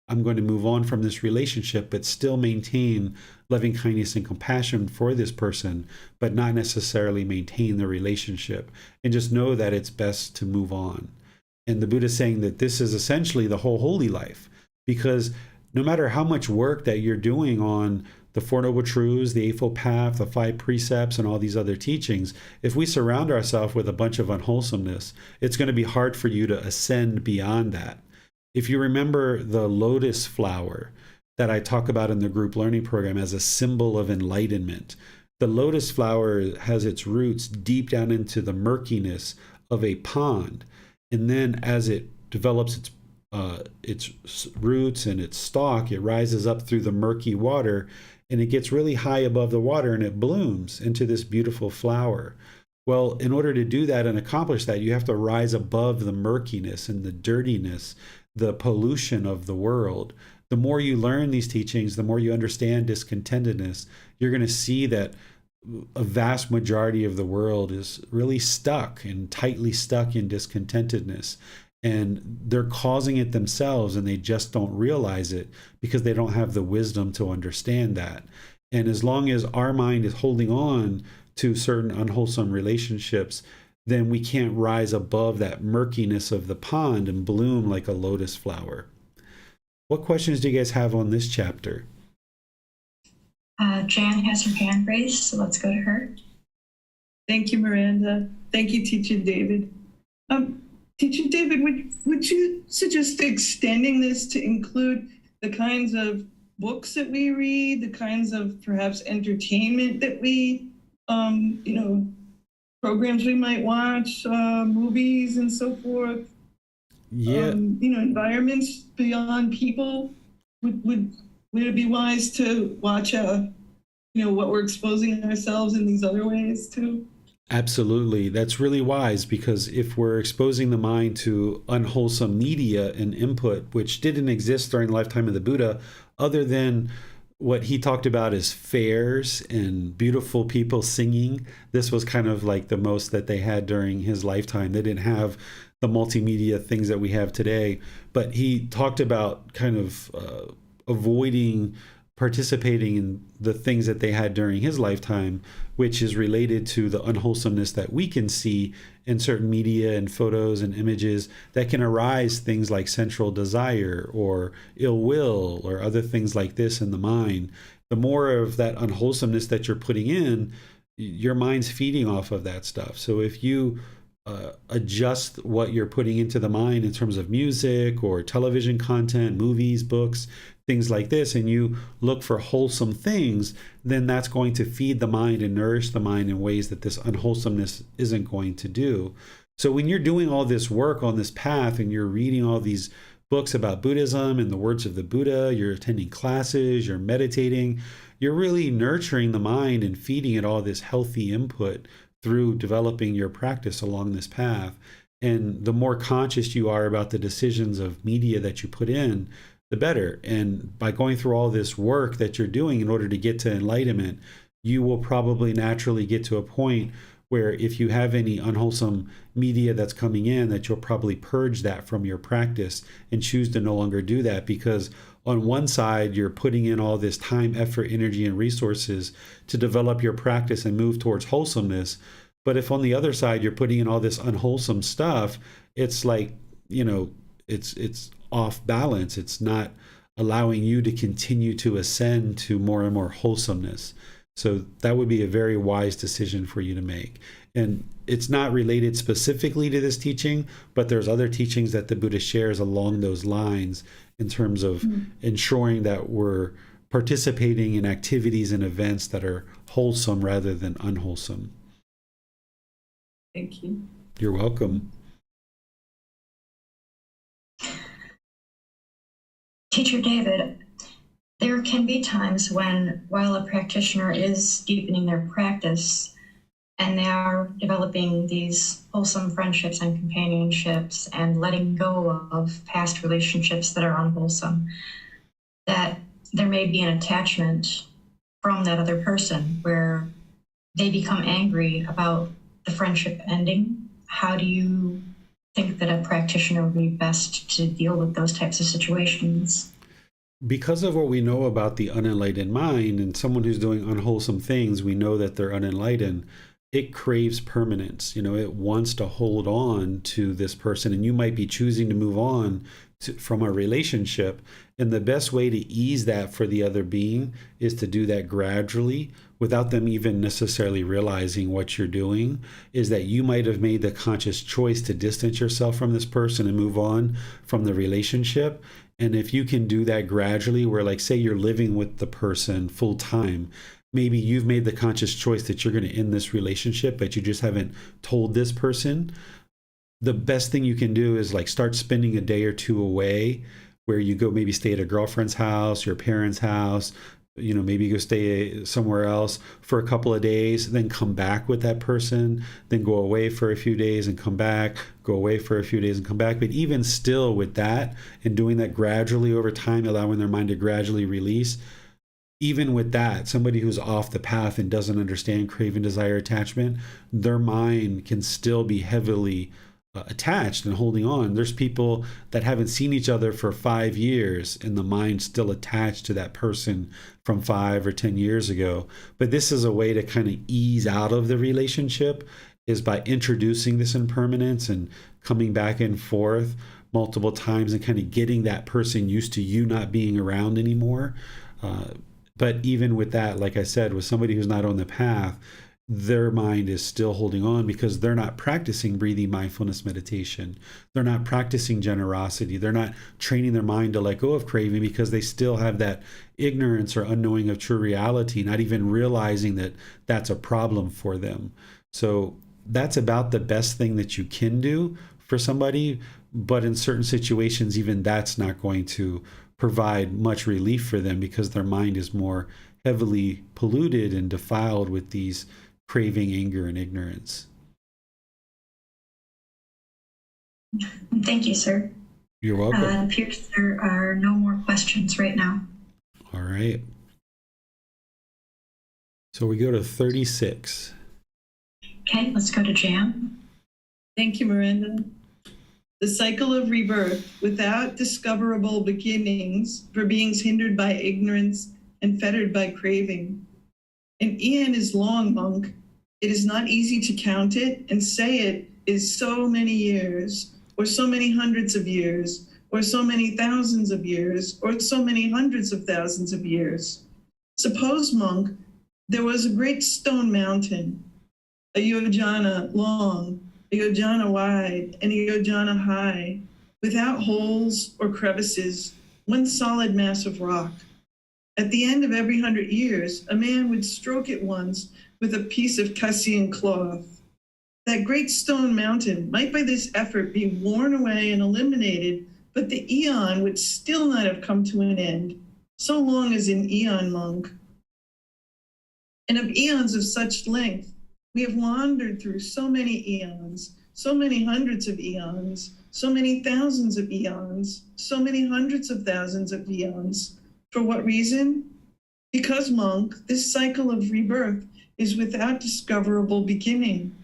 I'm going to move on from this relationship, but still maintain loving kindness and compassion for this person, but not necessarily maintain the relationship, and just know that it's best to move on. And the Buddha is saying that this is essentially the whole holy life, because no matter how much work that you're doing on the Four Noble Truths, the Eightfold Path, the Five Precepts, and all these other teachings, if we surround ourselves with a bunch of unwholesomeness, it's going to be hard for you to ascend beyond that. If you remember the lotus flower that I talk about in the group learning program as a symbol of enlightenment, the lotus flower has its roots deep down into the murkiness of a pond. And then as it develops its roots and its stalk, it rises up through the murky water, and it gets really high above the water, and it blooms into this beautiful flower. Well, in order to do that and accomplish that, you have to rise above the murkiness and the dirtiness, the pollution of the world. The more you learn these teachings, the more you understand discontentedness, you're going to see that a vast majority of the world is really stuck and tightly stuck in discontentedness. And they're causing it themselves, and they just don't realize it because they don't have the wisdom to understand that. And as long as our mind is holding on to certain unwholesome relationships, then we can't rise above that murkiness of the pond and bloom like a lotus flower. What questions do you guys have on this chapter? Jan has her hand raised, so let's go to her. Thank you, Miranda. Thank you, Teacher David. Teacher David, would you suggest extending this to include the kinds of books that we read, the kinds of perhaps entertainment that we, programs we might watch, movies and so forth? Yeah. Environments beyond people. Would it be wise to watch, what we're exposing ourselves in these other ways too? Absolutely. That's really wise, because if we're exposing the mind to unwholesome media and input, which didn't exist during the lifetime of the Buddha, other than what he talked about as fairs and beautiful people singing, this was kind of like the most that they had during his lifetime. They didn't have the multimedia things that we have today, but he talked about kind of avoiding participating in the things that they had during his lifetime, which is related to the unwholesomeness that we can see in certain media and photos and images that can arise, things like sensual desire or ill will or other things like this in the mind. The more of that unwholesomeness that you're putting in, your mind's feeding off of that stuff. So if you adjust what you're putting into the mind in terms of music or television content, movies, books, things like this, and you look for wholesome things, then that's going to feed the mind and nourish the mind in ways that this unwholesomeness isn't going to do. So when you're doing all this work on this path and you're reading all these books about Buddhism and the words of the Buddha, you're attending classes, you're meditating, you're really nurturing the mind and feeding it all this healthy input through developing your practice along this path. And the more conscious you are about the decisions of media that you put in, the better. And by going through all this work that you're doing in order to get to enlightenment, you will probably naturally get to a point where if you have any unwholesome media that's coming in, that you'll probably purge that from your practice and choose to no longer do that, because on one side, you're putting in all this time, effort, energy, and resources to develop your practice and move towards wholesomeness. But if on the other side, you're putting in all this unwholesome stuff, it's like it's off balance. It's not allowing you to continue to ascend to more and more wholesomeness. So that would be a very wise decision for you to make. And it's not related specifically to this teaching, but there's other teachings that the Buddha shares along those lines in terms of ensuring that we're participating in activities and events that are wholesome rather than unwholesome. Thank you. You're welcome. Teacher David, there can be times when, while a practitioner is deepening their practice and they are developing these wholesome friendships and companionships and letting go of past relationships that are unwholesome, that there may be an attachment from that other person where they become angry about the friendship ending. How do you think that a practitioner would be best to deal with those types of situations? Because of what we know about the unenlightened mind and someone who's doing unwholesome things, we know that they're unenlightened. It craves permanence. It wants to hold on to this person, and you might be choosing to move on from a relationship. And the best way to ease that for the other being is to do that gradually without them even necessarily realizing what you're doing, is that you might have made the conscious choice to distance yourself from this person and move on from the relationship. And if you can do that gradually, where, like, say you're living with the person full time, maybe you've made the conscious choice that you're going to end this relationship, but you just haven't told this person. The best thing you can do is like start spending a day or two away, where you go maybe stay at a girlfriend's house, your parents' house, maybe go stay somewhere else for a couple of days, then come back with that person, then go away for a few days and come back, go away for a few days and come back. But even still with that and doing that gradually over time, allowing their mind to gradually release, even with that, somebody who's off the path and doesn't understand craving, desire, attachment, their mind can still be heavily attached and holding on. There's people that haven't seen each other for 5 years and the mind's still attached to that person from 5 or 10 years ago. But this is a way to kind of ease out of the relationship, is by introducing this impermanence and coming back and forth multiple times and kind of getting that person used to you not being around anymore. But even with that, like I said, with somebody who's not on the path, their mind is still holding on because they're not practicing breathing mindfulness meditation. They're not practicing generosity. They're not training their mind to let go of craving because they still have that ignorance or unknowing of true reality, not even realizing that that's a problem for them. So that's about the best thing that you can do for somebody. But in certain situations, even that's not going to provide much relief for them because their mind is more heavily polluted and defiled with these craving, anger, and ignorance. Thank you, sir. You're welcome. It appears there are no more questions right now. All right. So we go to 36. Okay, let's go to Jan. Thank you, Miranda. The cycle of rebirth without discoverable beginnings for beings hindered by ignorance and fettered by craving. An eon is long, monk. It is not easy to count it, and say it is so many years, or so many hundreds of years, or so many thousands of years, or so many hundreds of thousands of years. Suppose, monk, there was a great stone mountain, a yojana long, a yojana wide, and a yojana high, without holes or crevices, one solid mass of rock. At the end of every 100 years, a man would stroke it once with a piece of Cassian cloth. That great stone mountain might by this effort be worn away and eliminated, but the eon would still not have come to an end, so long as an eon, monk. And of eons of such length, we have wandered through so many eons, so many hundreds of eons, so many thousands of eons, so many hundreds of thousands of eons. For what reason? Because, monk, this cycle of rebirth is without discoverable beginning.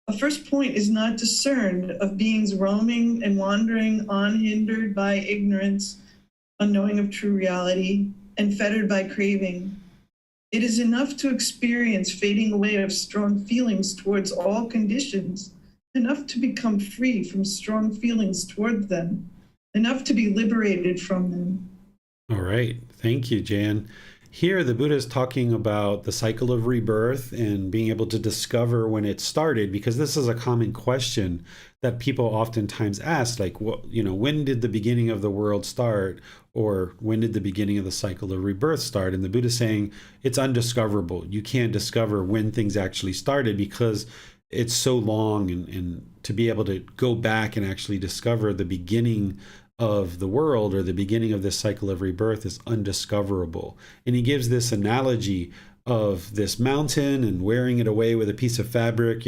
A first point is not discerned of beings roaming and wandering unhindered by ignorance, unknowing of true reality, and fettered by craving. It is enough to experience fading away of strong feelings towards all conditions, enough to become free from strong feelings toward them, enough to be liberated from them. All right. Thank you, Jan. Here, the Buddha is talking about the cycle of rebirth and being able to discover when it started, because this is a common question that people oftentimes ask, like, when did the beginning of the world start? Or when did the beginning of the cycle of rebirth start? And the Buddha is saying it's undiscoverable. You can't discover when things actually started because it's so long, and to be able to go back and actually discover the beginning of the world or the beginning of this cycle of rebirth is undiscoverable. And he gives this analogy of this mountain and wearing it away with a piece of fabric,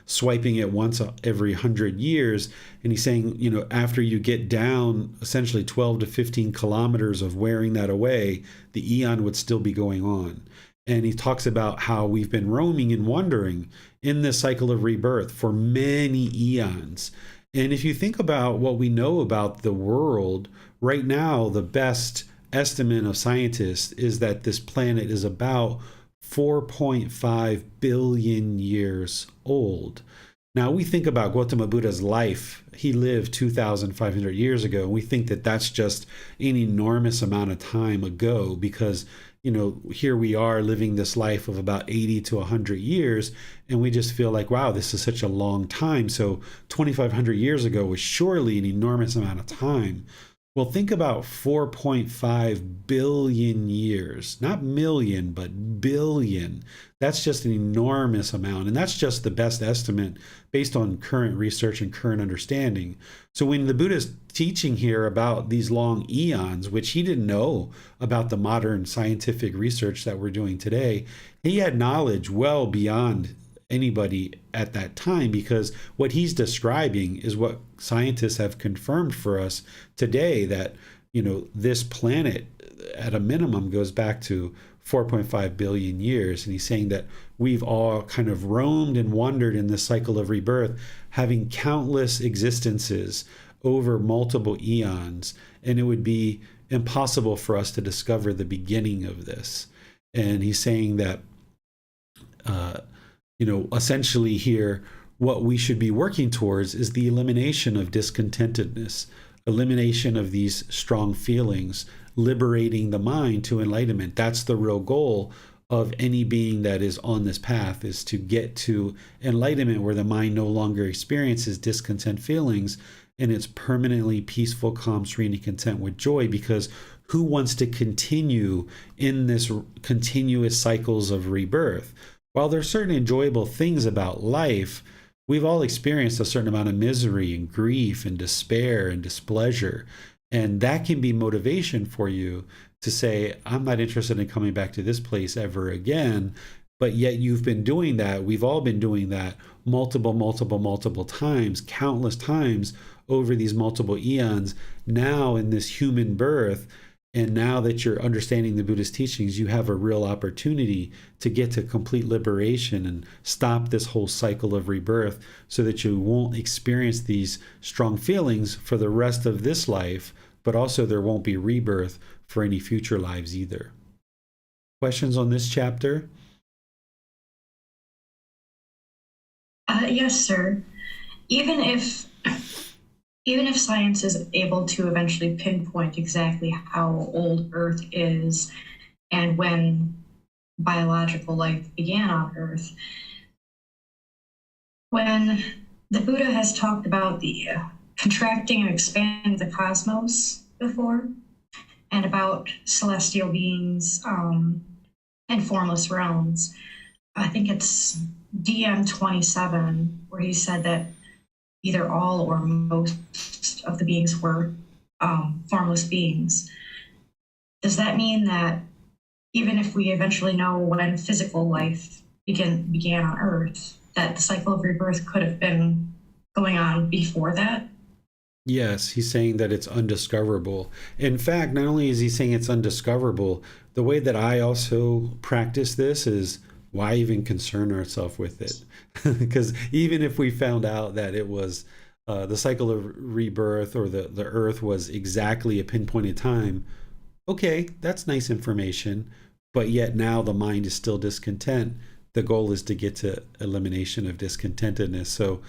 swiping it once every 100 years. And he's saying, after you get down essentially 12 to 15 kilometers of wearing that away, the eon would still be going on. And he talks about how we've been roaming and wandering in this cycle of rebirth for many eons. And if you think about what we know about the world right now, the best estimate of scientists is that this planet is about 4.5 billion years old. Now, we think about Gautama Buddha's life. He lived 2,500 years ago, and we think that that's just an enormous amount of time ago because here we are living this life of about 80 to 100 years, and we just feel like, wow, this is such a long time. So 2,500 years ago was surely an enormous amount of time. Well, think about 4.5 billion years, not million, but billion. That's just an enormous amount. And that's just the best estimate based on current research and current understanding. So when the Buddha is teaching here about these long eons, which he didn't know about the modern scientific research that we're doing today, he had knowledge well beyond anybody at that time, because what he's describing is what scientists have confirmed for us today, that this planet at a minimum goes back to 4.5 billion years. And he's saying that we've all kind of roamed and wandered in this cycle of rebirth, having countless existences over multiple eons, and it would be impossible for us to discover the beginning of this. And he's saying that essentially here, what we should be working towards is the elimination of discontentedness, elimination of these strong feelings, liberating the mind to enlightenment. That's the real goal of any being that is on this path, is to get to enlightenment where the mind no longer experiences discontent feelings and it's permanently peaceful, calm, serene, and content with joy. Because who wants to continue in this continuous cycles of rebirth? While there's certain enjoyable things about life, we've all experienced a certain amount of misery and grief and despair and displeasure. And that can be motivation for you to say, I'm not interested in coming back to this place ever again. But yet you've been doing that. We've all been doing that multiple times, countless times over these multiple eons. Now in this human birth, and now that you're understanding the Buddhist teachings, you have a real opportunity to get to complete liberation and stop this whole cycle of rebirth, so that you won't experience these strong feelings for the rest of this life, but also there won't be rebirth for any future lives either. Questions on this chapter? Yes, sir. Even if science is able to eventually pinpoint exactly how old Earth is and when biological life began on Earth, when the Buddha has talked about the contracting and expanding the cosmos before, and about celestial beings and formless realms, I think it's DM 27, where he said that either all or most of the beings were formless beings. Does that mean that even if we eventually know when physical life began on Earth, that the cycle of rebirth could have been going on before that? Yes, he's saying that it's undiscoverable. In fact, not only is he saying it's undiscoverable, the way that I also practice this is, why even concern ourselves with it? Because even if we found out that it was the cycle of rebirth, or the earth was exactly a pinpointed time, okay, that's nice information. But yet now the mind is still discontent. The goal is to get to elimination of discontentedness. So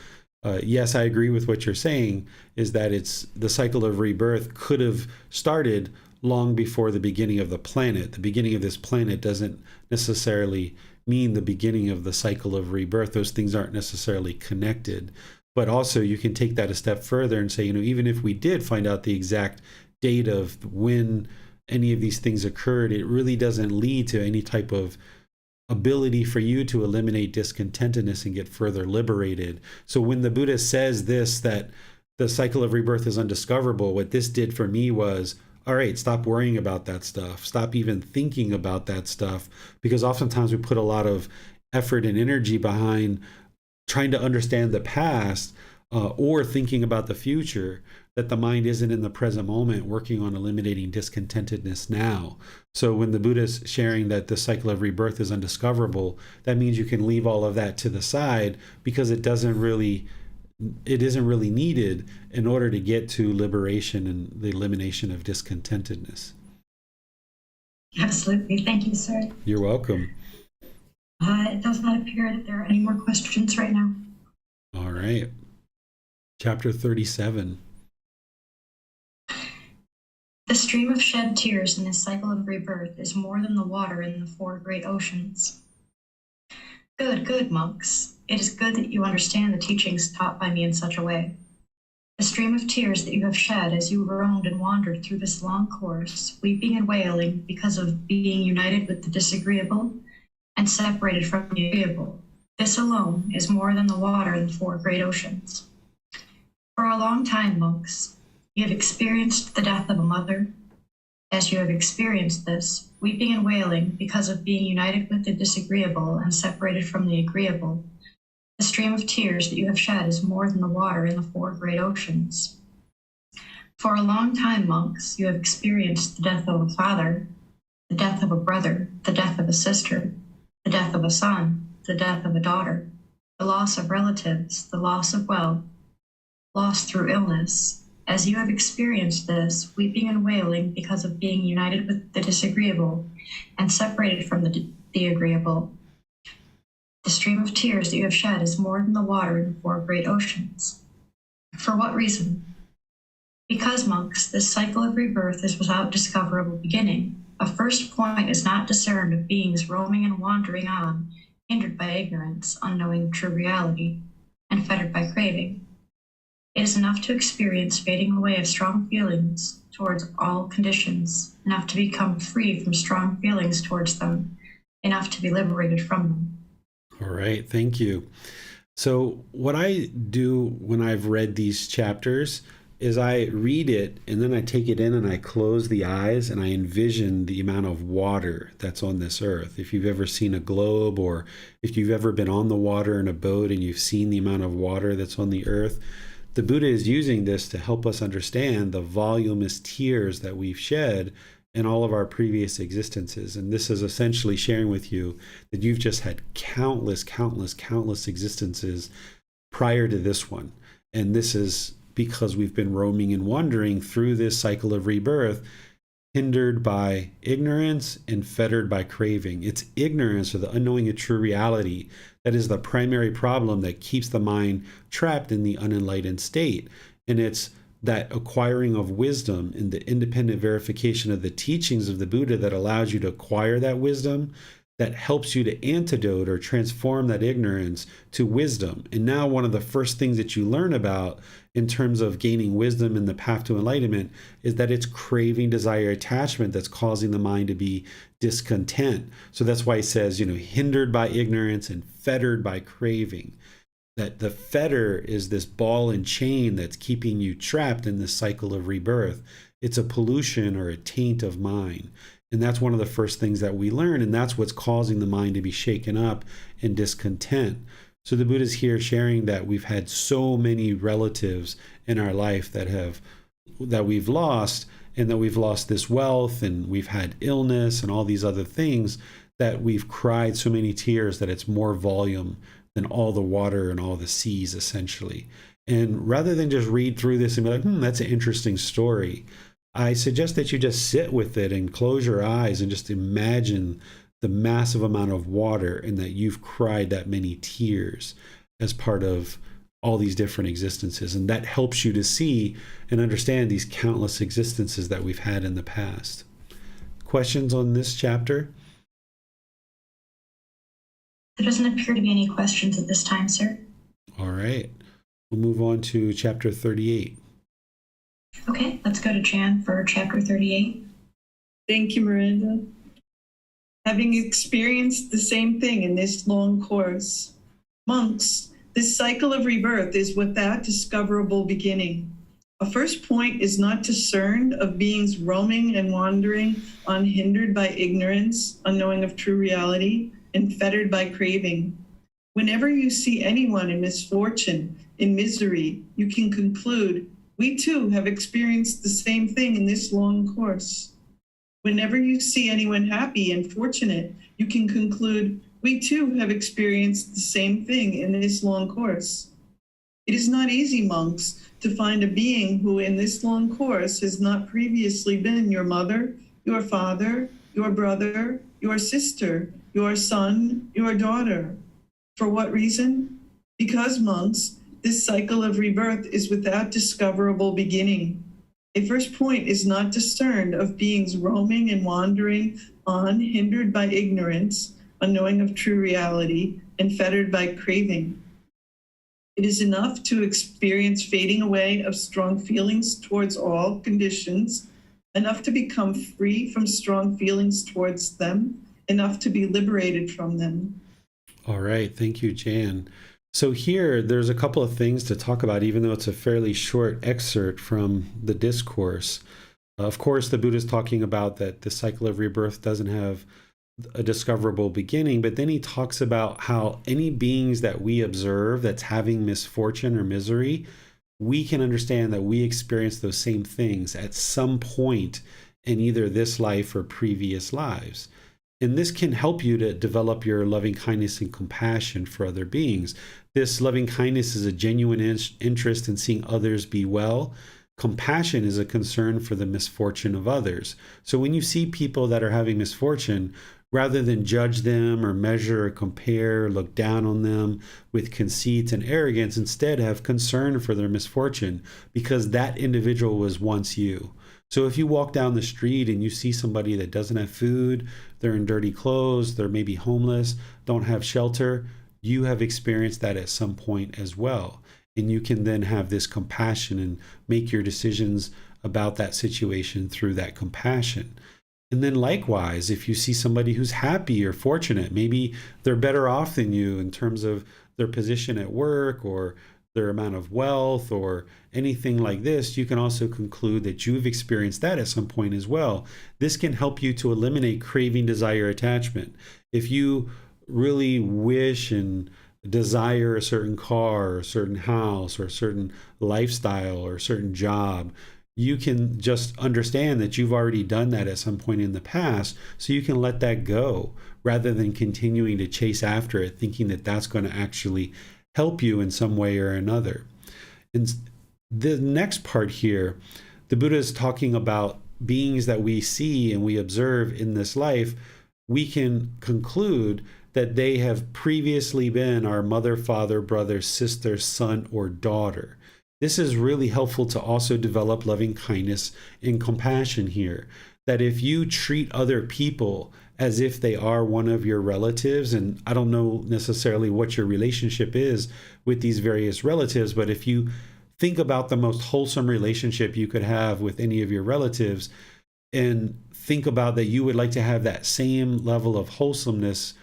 yes, I agree with what you're saying, is that it's the cycle of rebirth could have started long before the beginning of the planet. The beginning of this planet doesn't necessarily mean the beginning of the cycle of rebirth. Those things aren't necessarily connected. But also you can take that a step further and say, even if we did find out the exact date of when any of these things occurred, it really doesn't lead to any type of ability for you to eliminate discontentedness and get further liberated. So when the Buddha says this, that the cycle of rebirth is undiscoverable, what this did for me was, all right, stop worrying about that stuff. Stop even thinking about that stuff, because oftentimes we put a lot of effort and energy behind trying to understand the past or thinking about the future, that the mind isn't in the present moment working on eliminating discontentedness now. So when the Buddha is sharing that the cycle of rebirth is undiscoverable, that means you can leave all of that to the side, because it isn't really needed in order to get to liberation and the elimination of discontentedness. Absolutely. Thank you, sir. You're welcome. It does not appear that there are any more questions right now. All right. Chapter 37. The stream of shed tears in this cycle of rebirth is more than the water in the four great oceans. Good, good, monks. It is good that you understand the teachings taught by me in such a way. The stream of tears that you have shed as you roamed and wandered through this long course, weeping and wailing because of being united with the disagreeable and separated from the agreeable, this alone is more than the water in the four great oceans. For a long time, monks, you have experienced the death of a mother. As you have experienced this, weeping and wailing because of being united with the disagreeable and separated from the agreeable, the stream of tears that you have shed is more than the water in the four great oceans. For a long time, monks, you have experienced the death of a father, the death of a brother, the death of a sister, the death of a son, the death of a daughter, the loss of relatives, the loss of wealth, loss through illness. As you have experienced this, weeping and wailing because of being united with the disagreeable and separated from the agreeable, the stream of tears that you have shed is more than the water in the four great oceans. For what reason? Because, monks, this cycle of rebirth is without discoverable beginning. A first point is not discerned of beings roaming and wandering on, hindered by ignorance, unknowing true reality, and fettered by craving. It is enough to experience fading away of strong feelings towards all conditions, enough to become free from strong feelings towards them, enough to be liberated from them. All right, thank you. So what I do when I've read these chapters is I read it and then I take it in and I close the eyes and I envision the amount of water that's on this earth. If you've ever seen a globe, or if you've ever been on the water in a boat and you've seen the amount of water that's on the earth, the Buddha is using this to help us understand the voluminous tears that we've shed in all of our previous existences. And this is essentially sharing with you that you've just had countless existences prior to this one. And this is because we've been roaming and wandering through this cycle of rebirth, hindered by ignorance and fettered by craving. It's ignorance, or the unknowing of true reality, that is the primary problem that keeps the mind trapped in the unenlightened state. And it's that acquiring of wisdom and the independent verification of the teachings of the Buddha that allows you to acquire that wisdom, that helps you to antidote or transform that ignorance to wisdom. And now one of the first things that you learn about in terms of gaining wisdom in the path to enlightenment is that it's craving, desire, attachment that's causing the mind to be discontent. So that's why he says, hindered by ignorance and fettered by craving. That the fetter is this ball and chain that's keeping you trapped in this cycle of rebirth. It's a pollution or a taint of mind. And that's one of the first things that we learn, and that's what's causing the mind to be shaken up and discontent. So the Buddha's here sharing that we've had so many relatives in our life that we've lost, and that we've lost this wealth, and we've had illness and all these other things, that we've cried so many tears that it's more volume than all the water and all the seas, essentially. And rather than just read through this and be like, that's an interesting story, I suggest that you just sit with it and close your eyes and just imagine the massive amount of water and that you've cried that many tears as part of all these different existences. And that helps you to see and understand these countless existences that we've had in the past. Questions on this chapter? There doesn't appear to be any questions at this time, sir. All right. We'll move on to chapter 38. Okay, let's go to Jan for chapter 38. Thank you, Miranda. Having experienced the same thing in this long course, monks, this cycle of rebirth is without discoverable beginning. A first point is not discerned of beings roaming and wandering, unhindered by ignorance, unknowing of true reality, and fettered by craving. Whenever you see anyone in misfortune, in misery, you can conclude, we too have experienced the same thing in this long course. Whenever you see anyone happy and fortunate, you can conclude, we too have experienced the same thing in this long course. It is not easy, monks, to find a being who in this long course has not previously been your mother, your father, your brother, your sister, your son, your daughter. For what reason? Because, monks, this cycle of rebirth is without discoverable beginning. A first point is not discerned of beings roaming and wandering on, hindered by ignorance, unknowing of true reality, and fettered by craving. It is enough to experience fading away of strong feelings towards all conditions, enough to become free from strong feelings towards them, enough to be liberated from them. All right. Thank you, Jan. So here, there's a couple of things to talk about, even though it's a fairly short excerpt from the discourse. Of course, the Buddha is talking about that the cycle of rebirth doesn't have a discoverable beginning, but then he talks about how any beings that we observe that's having misfortune or misery, we can understand that we experience those same things at some point in either this life or previous lives. And this can help you to develop your loving kindness and compassion for other beings. This loving kindness is a genuine interest in seeing others be well. Compassion is a concern for the misfortune of others. So when you see people that are having misfortune, rather than judge them or measure or compare, or look down on them with conceit and arrogance, instead have concern for their misfortune because that individual was once you. So if you walk down the street and you see somebody that doesn't have food, they're in dirty clothes, they're maybe homeless, don't have shelter, you have experienced that at some point as well. And you can then have this compassion and make your decisions about that situation through that compassion. And then likewise, if you see somebody who's happy or fortunate, maybe they're better off than you in terms of their position at work or their amount of wealth or anything like this, you can also conclude that you've experienced that at some point as well. This can help you to eliminate craving, desire, attachment. If you really wish and desire a certain car or a certain house or a certain lifestyle or a certain job, you can just understand that you've already done that at some point in the past, so you can let that go rather than continuing to chase after it, thinking that that's going to actually help you in some way or another. And the next part here, the Buddha is talking about beings that we see and we observe in this life. We can conclude that they have previously been our mother, father, brother, sister, son, or daughter. This is really helpful to also develop loving kindness and compassion here. That if you treat other people as if they are one of your relatives, and I don't know necessarily what your relationship is with these various relatives, but if you think about the most wholesome relationship you could have with any of your relatives, and think about that you would like to have that same level of wholesomeness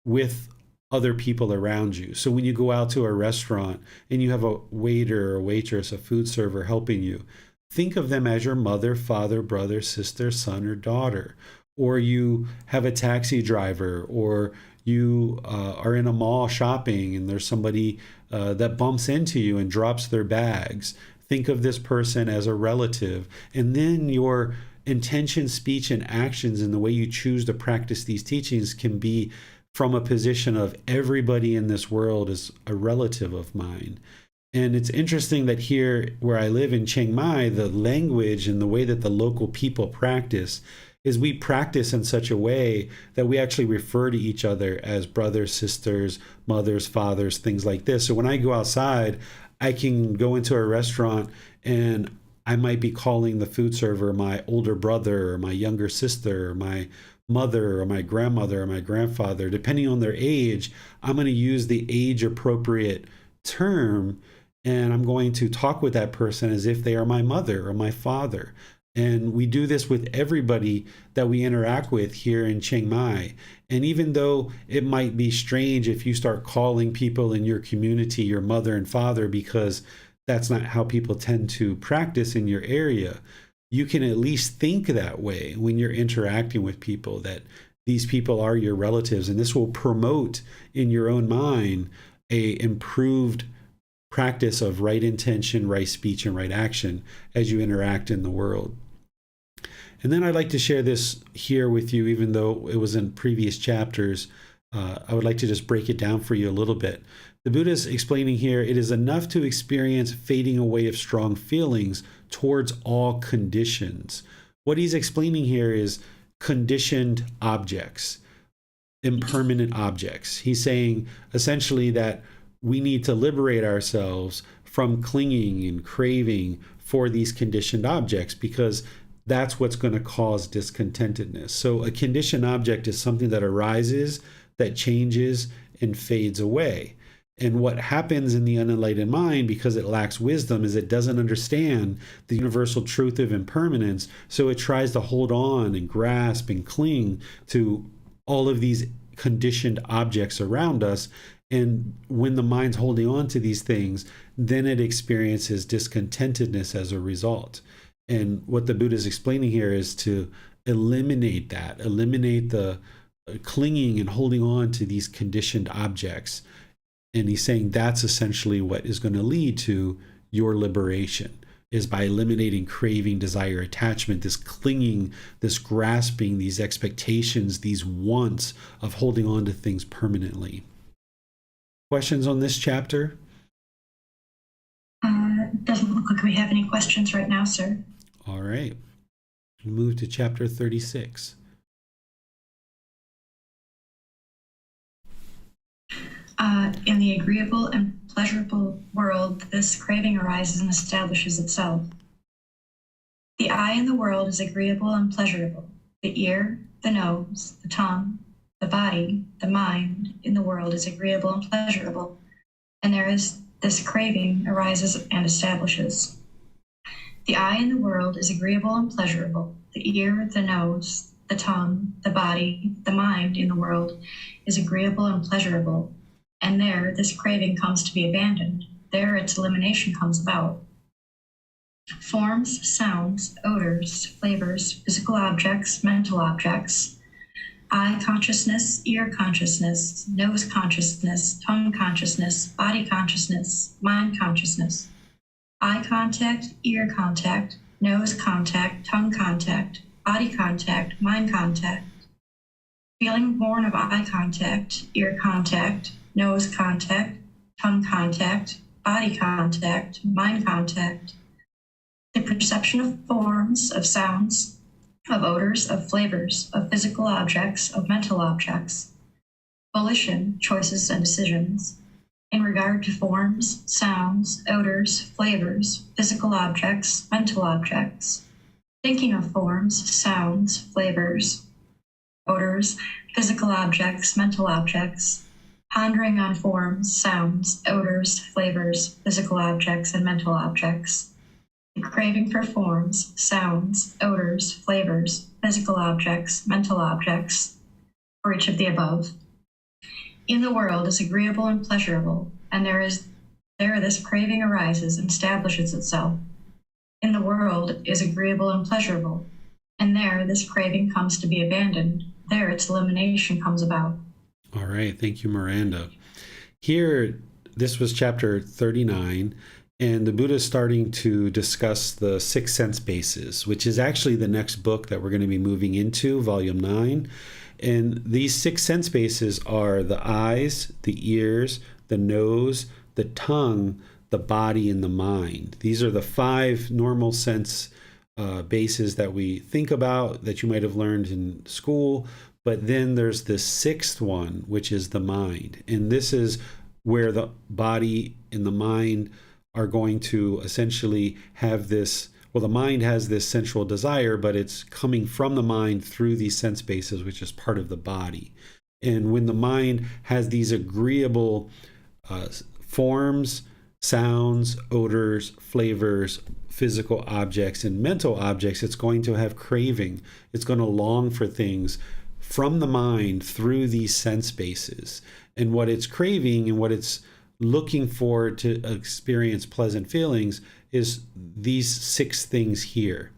with other people around you. So when you go out to a restaurant and you have a waiter or waitress, a food server helping you, think of them as your mother, father, brother, sister, son, or daughter. Or you have a taxi driver, or you are in a mall shopping and there's somebody that bumps into you and drops their bags. Think of this person as a relative. And then your intention, speech, and actions and the way you choose to practice these teachings can be from a position of everybody in this world is a relative of mine. And it's interesting that here where I live in Chiang Mai, the language and the way that the local people practice is we practice in such a way that we actually refer to each other as brothers, sisters, mothers, fathers, things like this. So when I go outside, I can go into a restaurant and I might be calling the food server my older brother or my younger sister or my mother or my grandmother or my grandfather. Depending on their age, I'm going to use the age appropriate term, and I'm going to talk with that person as if they are my mother or my father. And we do this with everybody that we interact with here in Chiang Mai. And even though it might be strange if you start calling people in your community your mother and father, because that's not how people tend to practice in your area, you can at least think that way when you're interacting with people, that these people are your relatives. And this will promote in your own mind a improved practice of right intention, right speech, and right action as you interact in the world. And then I'd like to share this here with you, even though it was in previous chapters. I would like to just break it down for you a little bit. The Buddha is explaining here, it is enough to experience fading away of strong feelings towards all conditions. What he's explaining here is conditioned objects, impermanent objects. He's saying essentially that we need to liberate ourselves from clinging and craving for these conditioned objects, because that's what's going to cause discontentedness. So a conditioned object is something that arises, that changes, and fades away. And what happens in the unenlightened mind, because it lacks wisdom, is it doesn't understand the universal truth of impermanence. So it tries to hold on and grasp and cling to all of these conditioned objects around us. And when the mind's holding on to these things, then it experiences discontentedness as a result. And what the Buddha is explaining here is to eliminate that, eliminate the clinging and holding on to these conditioned objects. And he's saying that's essentially what is going to lead to your liberation, is by eliminating craving, desire, attachment, this clinging, this grasping, these expectations, these wants of holding on to things permanently. Questions on this chapter? Doesn't look like we have any questions right now, sir. All right. We'll move to chapter 36. In the agreeable and pleasurable world, this craving arises and establishes itself. The eye in the world is agreeable and pleasurable. The ear, the nose, the tongue, the body, the mind in the world is agreeable and pleasurable. And there is this craving arises and establishes. The eye in the world is agreeable and pleasurable. The ear, the nose, the tongue, the body, the mind in the world is agreeable and pleasurable. And there, this craving comes to be abandoned. There, its elimination comes about. Forms, sounds, odors, flavors, physical objects, mental objects, eye consciousness, ear consciousness, nose consciousness, tongue consciousness, body consciousness, mind consciousness, eye contact, ear contact, nose contact, tongue contact, body contact, mind contact, feeling born of eye contact, ear contact, nose contact, tongue contact, body contact, mind contact, the perception of forms, of sounds, of odors, of flavors, of physical objects, of mental objects, volition, choices, and decisions, in regard to forms, sounds, odors, flavors, physical objects, mental objects, thinking of forms, sounds, flavors, odors, physical objects, mental objects, pondering on forms, sounds, odors, flavors, physical objects, and mental objects, the craving for forms, sounds, odors, flavors, physical objects, mental objects, for each of the above. In the world is agreeable and pleasurable, and there this craving arises and establishes itself. In the world is agreeable and pleasurable, and there this craving comes to be abandoned. There its elimination comes about. All right. Thank you, Miranda. Here, this was chapter 39, and the Buddha is starting to discuss the six sense bases, which is actually the next book that we're going to be moving into, volume 9. And these six sense bases are the eyes, the ears, the nose, the tongue, the body, and the mind. These are the 5 normal sense bases that we think about, that you might have learned in school. But then there's this 6th one, which is the mind. And this is where the body and the mind are going to essentially have this, well, the mind has this sensual desire, but it's coming from the mind through these sense bases, which is part of the body. And when the mind has these agreeable forms, sounds, odors, flavors, physical objects, and mental objects, it's going to have craving. It's going to long for things from the mind through these sense bases. And what it's craving and what it's looking for to experience pleasant feelings is these 6 things here.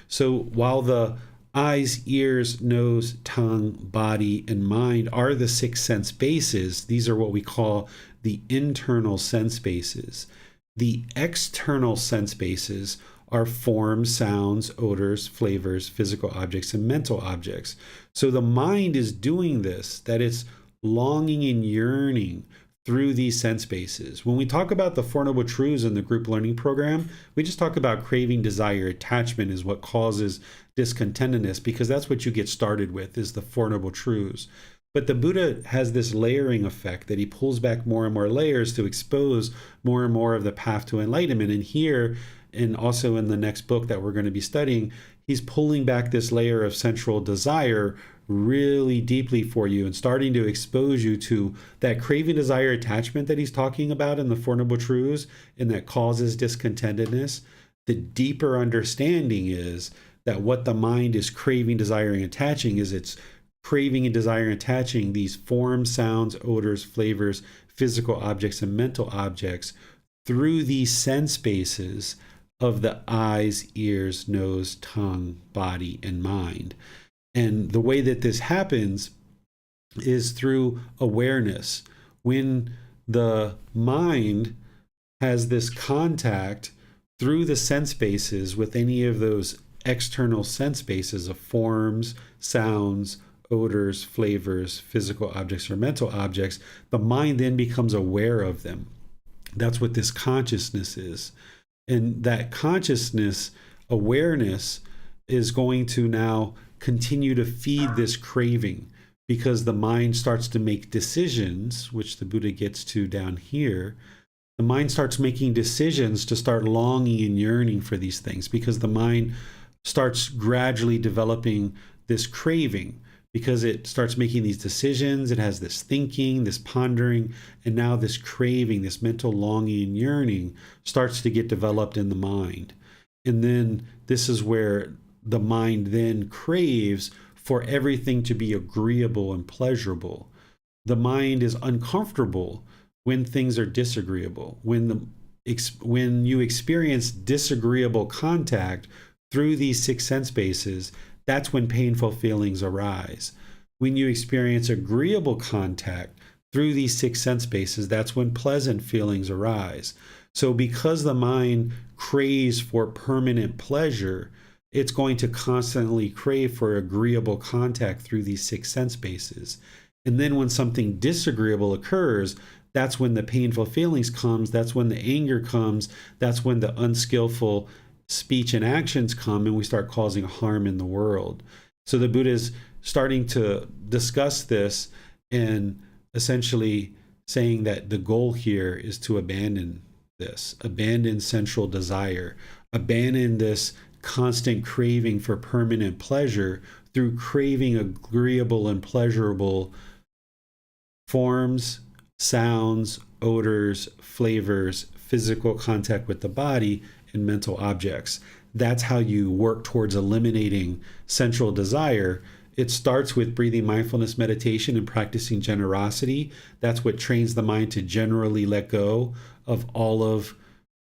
So while the eyes, ears, nose, tongue, body, and mind are the 6 sense bases, these are what we call the internal sense bases. The external sense bases are forms, sounds, odors, flavors, physical objects, and mental objects. So the mind is doing this, that it's longing and yearning through these sense bases. When we talk about the Four Noble Truths in the group learning program, we just talk about craving, desire, attachment is what causes discontentedness, because that's what you get started with, is the Four Noble Truths. But the Buddha has this layering effect that he pulls back more and more layers to expose more and more of the path to enlightenment. And here, and also in the next book that we're going to be studying, he's pulling back this layer of sensual desire really deeply for you and starting to expose you to that craving, desire, attachment that he's talking about in the Four Noble Truths, and that causes discontentedness. The deeper understanding is that what the mind is craving, desiring, attaching is it's craving and desiring, attaching these forms, sounds, odors, flavors, physical objects, and mental objects through these sense bases of the eyes, ears, nose, tongue, body, and mind. And the way that this happens is through awareness. When the mind has this contact through the sense bases with any of those external sense bases of forms, sounds, odors, flavors, physical objects, or mental objects, the mind then becomes aware of them. That's what this consciousness is. And that consciousness, awareness, is going to now continue to feed this craving, because the mind starts to make decisions, which the Buddha gets to down here. The mind starts making decisions to start longing and yearning for these things, because the mind starts gradually developing this craving, because it starts making these decisions. It has this thinking, this pondering, and now this craving, this mental longing and yearning starts to get developed in the mind. And then this is where the mind then craves for everything to be agreeable and pleasurable. The mind is uncomfortable when things are disagreeable. When you experience disagreeable contact through these 6 sense bases, that's when painful feelings arise. When you experience agreeable contact through these 6 sense bases, that's when pleasant feelings arise. So because the mind craves for permanent pleasure, it's going to constantly crave for agreeable contact through these 6 sense bases. And then when something disagreeable occurs, that's when the painful feelings comes, that's when the anger comes, that's when the unskillful speech and actions come, and we start causing harm in the world. So the Buddha is starting to discuss this and essentially saying that the goal here is to abandon this, abandon sensual desire, abandon this constant craving for permanent pleasure through craving agreeable and pleasurable forms, sounds, odors, flavors, physical contact with the body, and mental objects. That's how you work towards eliminating sensual desire. It starts with breathing mindfulness meditation and practicing generosity. That's what trains the mind to generally let go of all of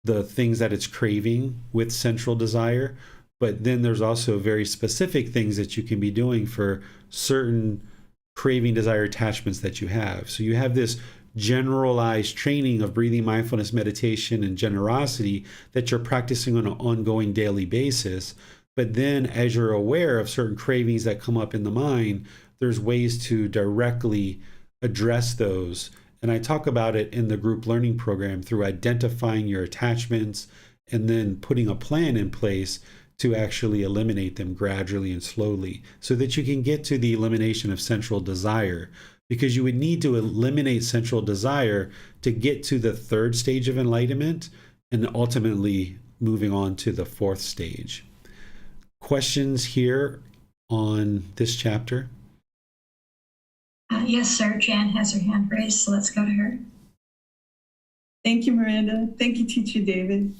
the things that it's craving with sensual desire. But then there's also very specific things that you can be doing for certain craving, desire, attachments that you have. So you have this generalized training of breathing mindfulness meditation and generosity that you're practicing on an ongoing daily basis. But then as you're aware of certain cravings that come up in the mind, there's ways to directly address those. And I talk about it in the group learning program through identifying your attachments and then putting a plan in place to actually eliminate them gradually and slowly so that you can get to the elimination of sensual desire. Because you would need to eliminate sensual desire to get to the 3rd stage of enlightenment. and ultimately moving on to the fourth stage. Questions here on this chapter? Yes, sir. Jan has her hand raised, so let's go to her. Thank you, Miranda. Thank you, Teacher David.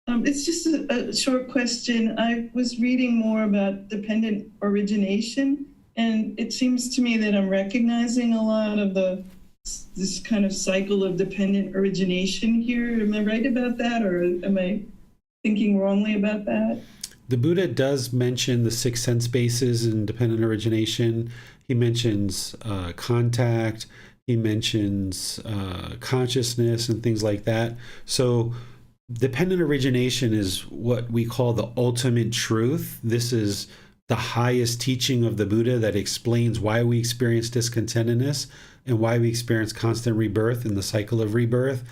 It's just a short question. I was reading more about dependent origination, and it seems to me that I'm recognizing a lot of this kind of cycle of dependent origination here. Am I right about that, or am I thinking wrongly about that? The Buddha does mention the six sense bases in dependent origination. He mentions contact, he mentions consciousness and things like that. So dependent origination is what we call the ultimate truth. This is the highest teaching of the Buddha that explains why we experience discontentedness and why we experience constant rebirth and the cycle of rebirth.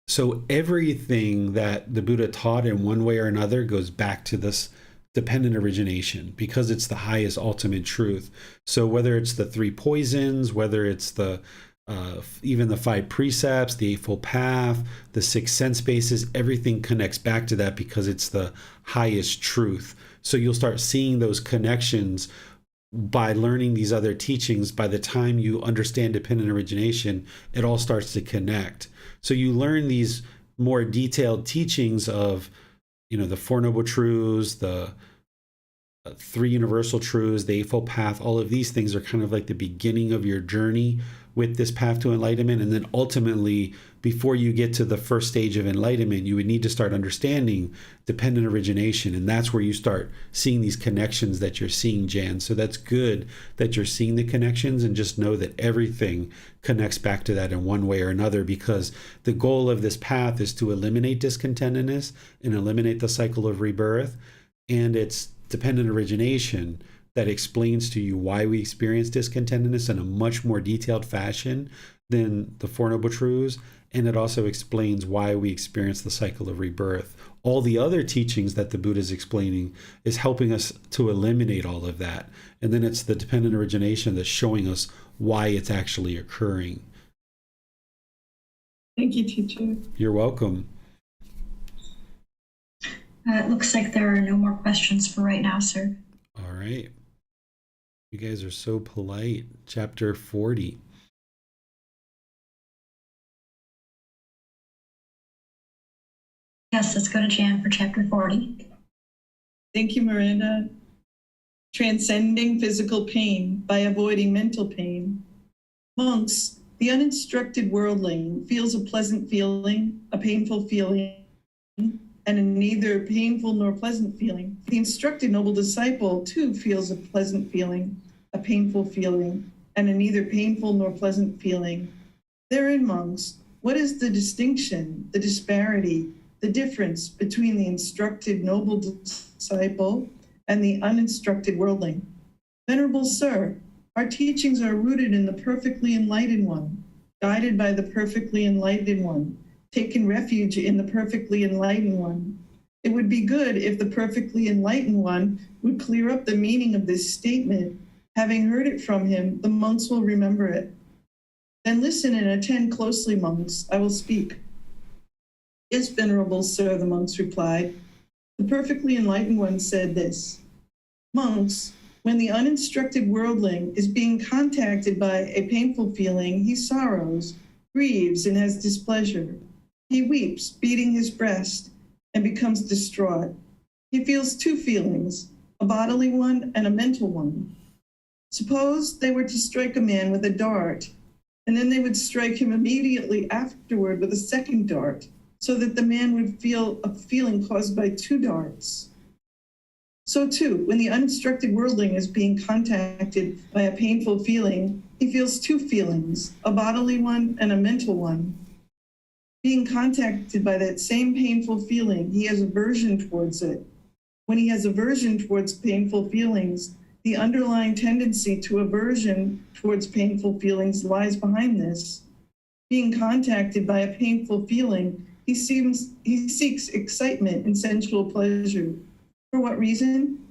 So everything that the Buddha taught in one way or another goes back to this dependent origination because it's the highest ultimate truth. So whether it's the three poisons, whether it's the even the five precepts, the Eightfold Path, the six sense bases, everything connects back to that because it's the highest truth. So you'll start seeing those connections by learning these other teachings. By the time you understand dependent origination, it all starts to connect. So you learn these more detailed teachings of, the Four Noble Truths, the Three Universal Truths, the Eightfold Path. All of these things are kind of like the beginning of your journey with this path to enlightenment. And then ultimately, before you get to the first stage of enlightenment, you would need to start understanding dependent origination. And that's where you start seeing these connections that you're seeing, Jan. So that's good that you're seeing the connections, and just know that everything connects back to that in one way or another, because the goal of this path is to eliminate discontentedness and eliminate the cycle of rebirth. And it's dependent origination that explains to you why we experience discontentedness in a much more detailed fashion than the Four Noble Truths. And it also explains why we experience the cycle of rebirth. All the other teachings that the Buddha is explaining is helping us to eliminate all of that. And then it's the dependent origination that's showing us why it's actually occurring. Thank you, teacher. You're welcome. It looks like there are no more questions for right now, sir. All right. You guys are so polite. Chapter 40. Yes, let's go to Jan for chapter 40. Thank you, Miranda. Transcending physical pain by avoiding mental pain. Monks, the uninstructed worldling feels a pleasant feeling, a painful feeling, and a neither painful nor pleasant feeling. The instructed noble disciple too feels a pleasant feeling, a painful feeling, and a neither painful nor pleasant feeling. Therein, monks, what is the distinction, the disparity, the difference between the instructed noble disciple and the uninstructed worldling? Venerable Sir, our teachings are rooted in the perfectly enlightened one, guided by the perfectly enlightened one, taken refuge in the perfectly enlightened one. It would be good if the perfectly enlightened one would clear up the meaning of this statement. Having heard it from him, the monks will remember it. Then listen and attend closely, monks. I will speak. Yes, Venerable Sir, the monks replied. The perfectly enlightened one said this: Monks, when the uninstructed worldling is being contacted by a painful feeling, he sorrows, grieves, and has displeasure. He weeps, beating his breast, and becomes distraught. He feels two feelings, a bodily one and a mental one. Suppose they were to strike a man with a dart, and then they would strike him immediately afterward with a second dart, so that the man would feel a feeling caused by two darts. So too, when the uninstructed worldling is being contacted by a painful feeling, he feels two feelings, a bodily one and a mental one. Being contacted by that same painful feeling, he has aversion towards it. When he has aversion towards painful feelings, the underlying tendency to aversion towards painful feelings lies behind this. Being contacted by a painful feeling, he seeks excitement and sensual pleasure. For what reason?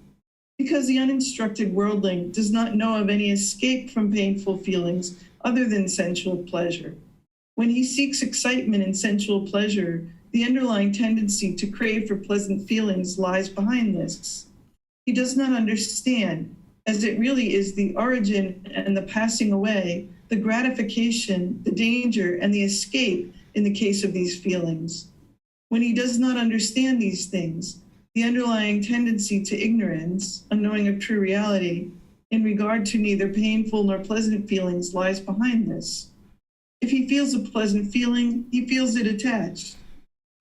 Because the uninstructed worldling does not know of any escape from painful feelings other than sensual pleasure. When he seeks excitement and sensual pleasure, The underlying tendency to crave for pleasant feelings lies behind this. He does not understand, as it really is the origin and the passing away, the gratification, the danger, and the escape in the case of these feelings. When he does not understand these things, the underlying tendency to ignorance, unknowing of true reality, in regard to neither painful nor pleasant feelings lies behind this. If he feels a pleasant feeling, he feels it attached.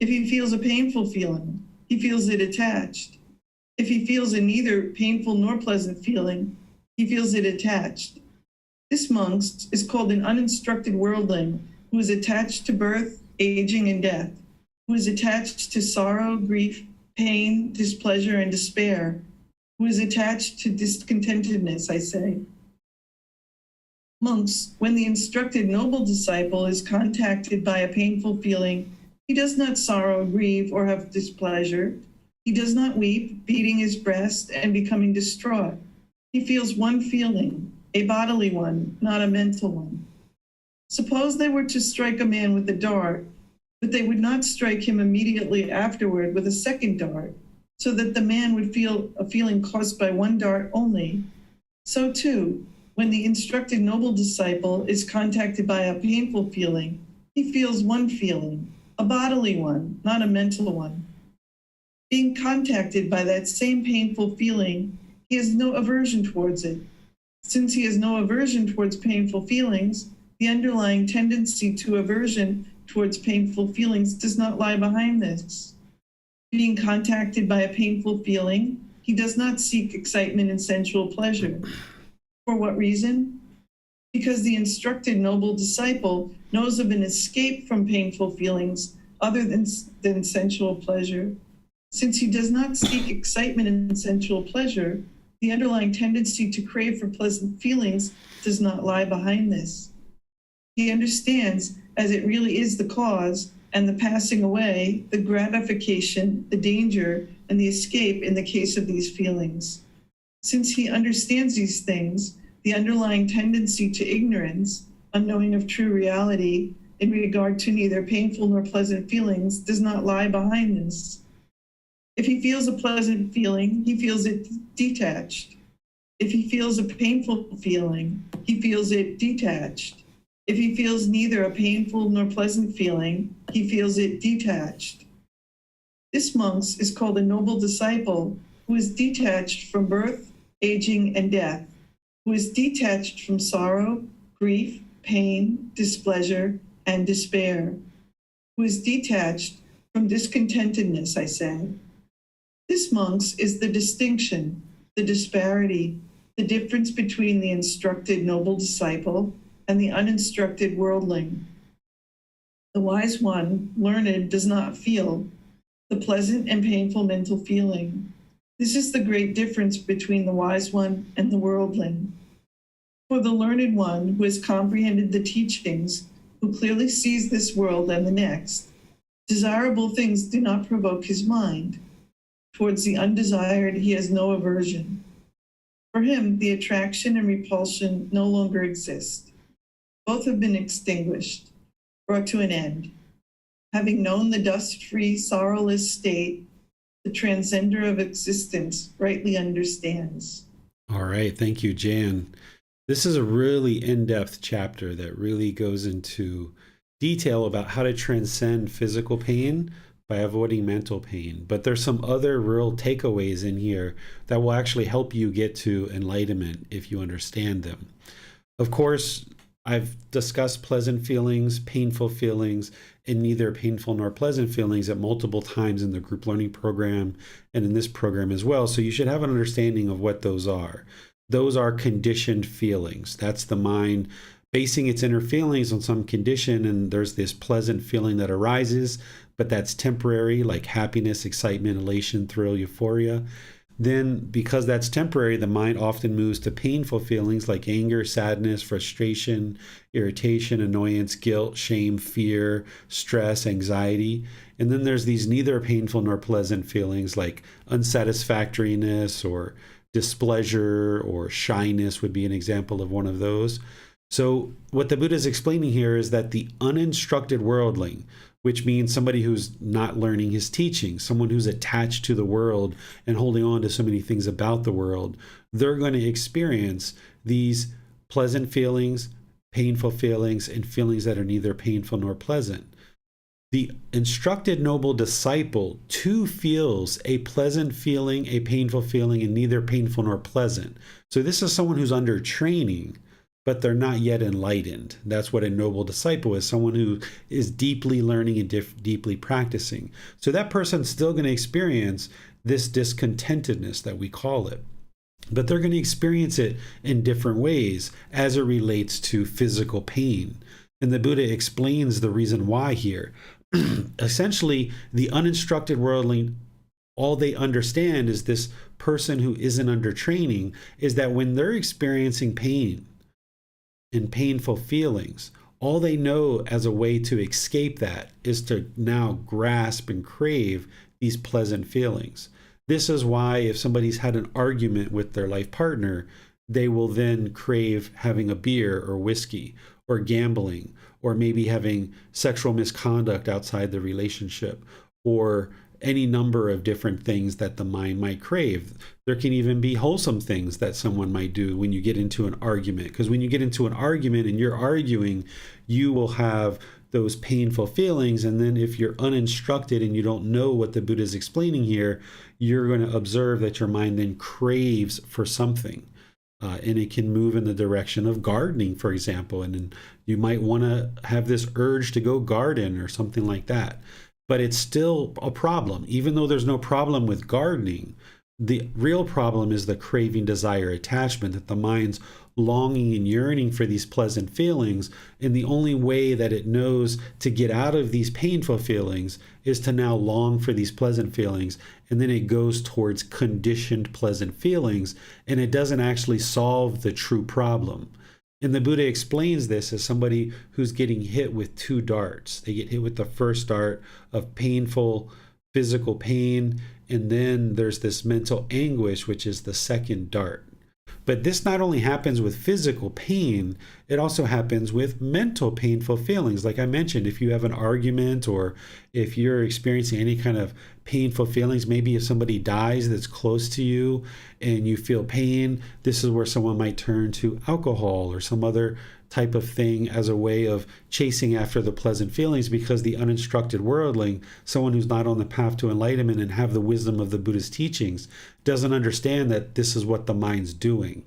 If he feels a painful feeling, he feels it attached. If he feels a neither painful nor pleasant feeling, he feels it attached. This monk is called an uninstructed worldling who is attached to birth, aging, and death, who is attached to sorrow, grief, pain, displeasure, and despair, who is attached to discontentedness, I say. Monks, when the instructed noble disciple is contacted by a painful feeling, he does not sorrow, grieve, or have displeasure. He does not weep, beating his breast and becoming distraught. He feels one feeling, a bodily one, not a mental one. Suppose they were to strike a man with a dart, but they would not strike him immediately afterward with a second dart, so that the man would feel a feeling caused by one dart only. So too, when the instructed noble disciple is contacted by a painful feeling, he feels one feeling, a bodily one, not a mental one. Being contacted by that same painful feeling, he has no aversion towards it. Since he has no aversion towards painful feelings, the underlying tendency to aversion towards painful feelings does not lie behind this. Being contacted by a painful feeling, he does not seek excitement and sensual pleasure. For what reason? Because the instructed noble disciple knows of an escape from painful feelings other than sensual pleasure. Since he does not seek excitement and sensual pleasure, the underlying tendency to crave for pleasant feelings does not lie behind this. He understands, as it really is the cause and the passing away, the gratification, the danger, and the escape in the case of these feelings. Since he understands these things, the underlying tendency to ignorance, unknowing of true reality, in regard to neither painful nor pleasant feelings, does not lie behind this. If he feels a pleasant feeling, he feels it detached. If he feels a painful feeling, he feels it detached. If he feels neither a painful nor pleasant feeling, he feels it detached. This monk is called a noble disciple who is detached from birth, aging, and death, who is detached from sorrow, grief, pain, displeasure, and despair, who is detached from discontentedness, I say. This, monks, is the distinction, the disparity, the difference between the instructed noble disciple and the uninstructed worldling. The wise one, learned, does not feel the pleasant and painful mental feeling. This is the great difference between the wise one and the worldling. For the learned one, who has comprehended the teachings, who clearly sees this world and the next, desirable things do not provoke his mind. Towards the undesired, he has no aversion. For him, the attraction and repulsion no longer exist. Both have been extinguished, brought to an end. Having known the dust-free, sorrowless state, the transcender of existence rightly understands. All right. Thank you, Jan. This is a really in-depth chapter that really goes into detail about how to transcend physical pain by avoiding mental pain. But there's some other real takeaways in here that will actually help you get to enlightenment if you understand them. Of course, I've discussed pleasant feelings, painful feelings, and neither painful nor pleasant feelings at multiple times in the group learning program and in this program as well. So you should have an understanding of what those are. Those are conditioned feelings. That's the mind basing its inner feelings on some condition, and there's this pleasant feeling that arises, but that's temporary, like happiness, excitement, elation, thrill, euphoria. Then, because that's temporary, the mind often moves to painful feelings like anger, sadness, frustration, irritation, annoyance, guilt, shame, fear, stress, anxiety. And then there's these neither painful nor pleasant feelings like unsatisfactoriness or displeasure or shyness would be an example of one of those. So what the Buddha is explaining here is that the uninstructed worldling, which means somebody who's not learning his teaching, someone who's attached to the world and holding on to so many things about the world. They're going to experience these pleasant feelings, painful feelings, and feelings that are neither painful nor pleasant. The instructed noble disciple too feels a pleasant feeling, a painful feeling, and neither painful nor pleasant. So this is someone who's under training, but they're not yet enlightened. That's what a noble disciple is, someone who is deeply learning and deeply practicing. So that person's still going to experience this discontentedness that we call it. But they're going to experience it in different ways as it relates to physical pain. And the Buddha explains the reason why here. Essentially, the uninstructed worldling, all they understand is this person who isn't under training, is that when they're experiencing pain and painful feelings, all they know as a way to escape that is to now grasp and crave these pleasant feelings. This is why if somebody's had an argument with their life partner, they will then crave having a beer or whiskey or gambling, or maybe having sexual misconduct outside the relationship, or any number of different things that the mind might crave. There can even be wholesome things that someone might do when you get into an argument. Because when you get into an argument and you're arguing, you will have those painful feelings. And then if you're uninstructed and you don't know what the Buddha is explaining here, you're going to observe that your mind then craves for something. And it can move in the direction of gardening, for example. And then you might want to have this urge to go garden or something like that. But it's still a problem. Even though there's no problem with gardening, the real problem is the craving, desire, attachment, that the mind's longing and yearning for these pleasant feelings. And the only way that it knows to get out of these painful feelings is to now long for these pleasant feelings. And then it goes towards conditioned pleasant feelings, and it doesn't actually solve the true problem. And the Buddha explains this as somebody who's getting hit with two darts. They get hit with the first dart of painful physical pain, and then there's this mental anguish, which is the second dart. But this not only happens with physical pain, it also happens with mental painful feelings. Like I mentioned, if you have an argument or if you're experiencing any kind of painful feelings, maybe if somebody dies that's close to you and you feel pain, this is where someone might turn to alcohol or some other type of thing as a way of chasing after the pleasant feelings, because the uninstructed worldling, someone who's not on the path to enlightenment and have the wisdom of the Buddha's teachings, doesn't understand that this is what the mind's doing.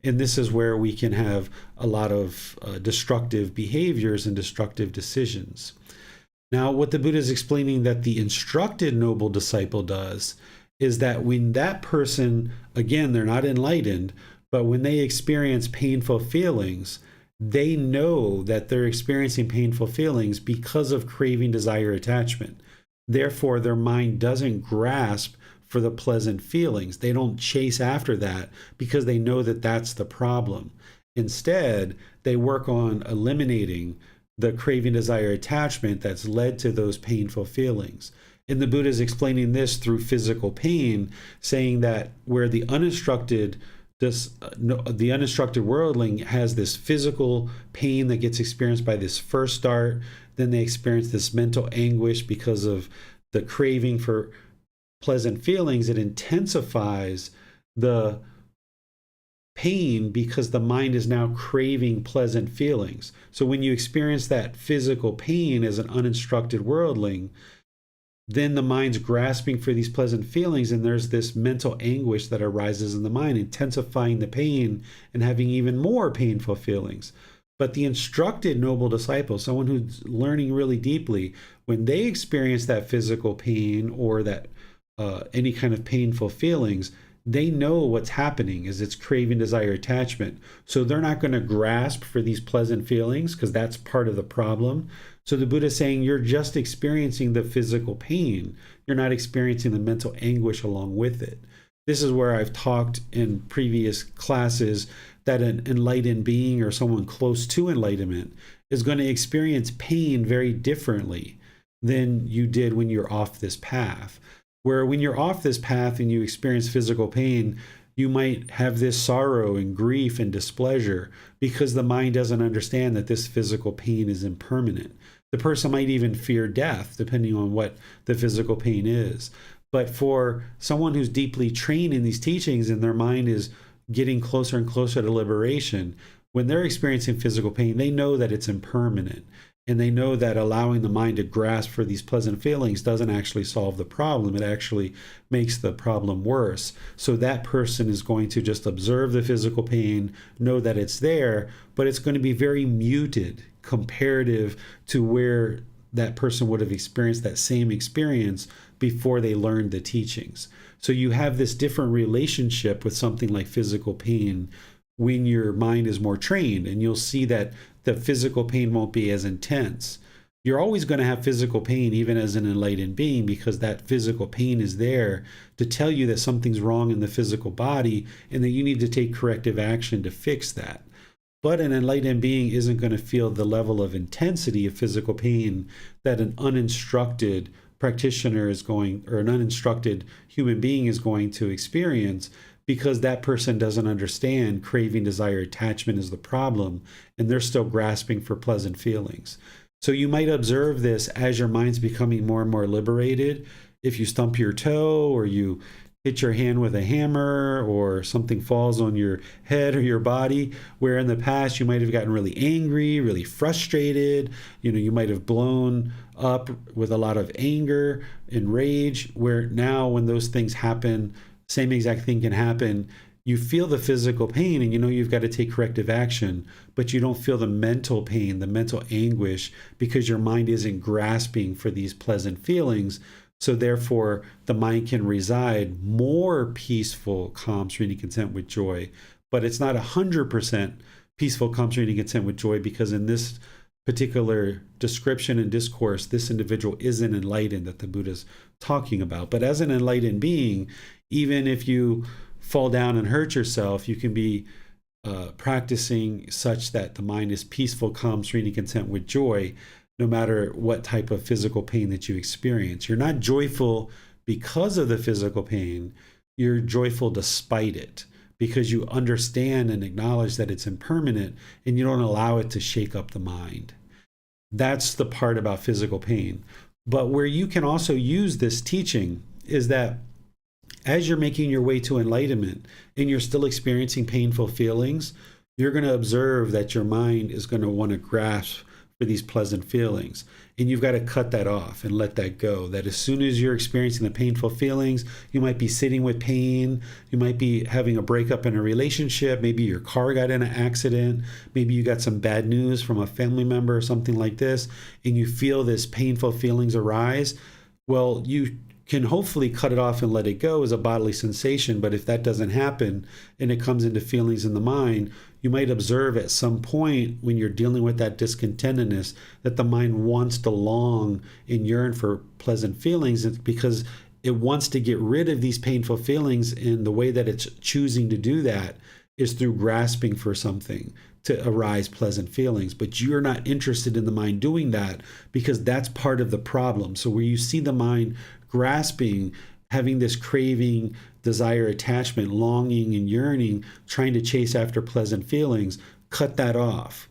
And this is where we can have a lot of destructive behaviors and destructive decisions. Now, what the Buddha is explaining that the instructed noble disciple does is that when that person, again, they're not enlightened, but when they experience painful feelings, they know that they're experiencing painful feelings because of craving, desire, attachment. Therefore, their mind doesn't grasp for the pleasant feelings. They don't chase after that because they know that that's the problem. Instead, they work on eliminating the craving, desire, attachment that's led to those painful feelings. And the Buddha is explaining this through physical pain, saying that where the uninstructed worldling has this physical pain that gets experienced by this first dart, then they experience this mental anguish because of the craving for pleasant feelings. It intensifies the pain because the mind is now craving pleasant feelings. So when you experience that physical pain as an uninstructed worldling, then the mind's grasping for these pleasant feelings, and there's this mental anguish that arises in the mind, intensifying the pain and having even more painful feelings. But the instructed noble disciple, someone who's learning really deeply, when they experience that physical pain or that any kind of painful feelings, they know what's happening is it's craving, desire, attachment. So they're not going to grasp for these pleasant feelings because that's part of the problem. So the Buddha is saying you're just experiencing the physical pain. You're not experiencing the mental anguish along with it. This is where I've talked in previous classes that an enlightened being or someone close to enlightenment is going to experience pain very differently than you did when you're off this path. Where when you're off this path and you experience physical pain, you might have this sorrow and grief and displeasure because the mind doesn't understand that this physical pain is impermanent. The person might even fear death, depending on what the physical pain is. But for someone who's deeply trained in these teachings and their mind is getting closer and closer to liberation, when they're experiencing physical pain, they know that it's impermanent. And they know that allowing the mind to grasp for these pleasant feelings doesn't actually solve the problem. It actually makes the problem worse. So that person is going to just observe the physical pain, know that it's there, but it's going to be very muted comparative to where that person would have experienced that same experience before they learned the teachings. So you have this different relationship with something like physical pain when your mind is more trained, and you'll see that the physical pain won't be as intense. You're always going to have physical pain even as an enlightened being, because that physical pain is there to tell you that something's wrong in the physical body and that you need to take corrective action to fix that. But an enlightened being isn't going to feel the level of intensity of physical pain that an uninstructed practitioner is going, or an uninstructed human being is going to experience, because that person doesn't understand craving, desire, attachment is the problem, and they're still grasping for pleasant feelings. So you might observe this as your mind's becoming more and more liberated. If you stump your toe, or you hit your hand with a hammer, or something falls on your head or your body, where in the past you might have gotten really angry, really frustrated, you might have blown up with a lot of anger and rage, where now when those things happen, same exact thing can happen. You feel the physical pain and you've got to take corrective action, but you don't feel the mental pain, the mental anguish, because your mind isn't grasping for these pleasant feelings. So therefore, the mind can reside more peaceful, calm, serene, content with joy. But it's not 100% peaceful, calm, serene, content with joy, because in this particular description and discourse, this individual isn't enlightened that the Buddha's talking about. But as an enlightened being, even if you fall down and hurt yourself, you can be practicing such that the mind is peaceful, calm, serene, content with joy, no matter what type of physical pain that you experience. You're not joyful because of the physical pain. You're joyful despite it, because you understand and acknowledge that it's impermanent and you don't allow it to shake up the mind. That's the part about physical pain. But where you can also use this teaching is that as you're making your way to enlightenment and you're still experiencing painful feelings, you're going to observe that your mind is going to want to grasp for these pleasant feelings. And you've got to cut that off and let that go. That as soon as you're experiencing the painful feelings, you might be sitting with pain, you might be having a breakup in a relationship, maybe your car got in an accident, maybe you got some bad news from a family member or something like this, and you feel this painful feelings arise. Well, you can hopefully cut it off and let it go as a bodily sensation. But if that doesn't happen and it comes into feelings in the mind, you might observe at some point when you're dealing with that discontentedness that the mind wants to long and yearn for pleasant feelings, because it wants to get rid of these painful feelings. And the way that it's choosing to do that is through grasping for something to arise pleasant feelings. But you're not interested in the mind doing that, because that's part of the problem. So where you see the mind grasping, having this craving, desire, attachment, longing, and yearning, trying to chase after pleasant feelings, cut that off.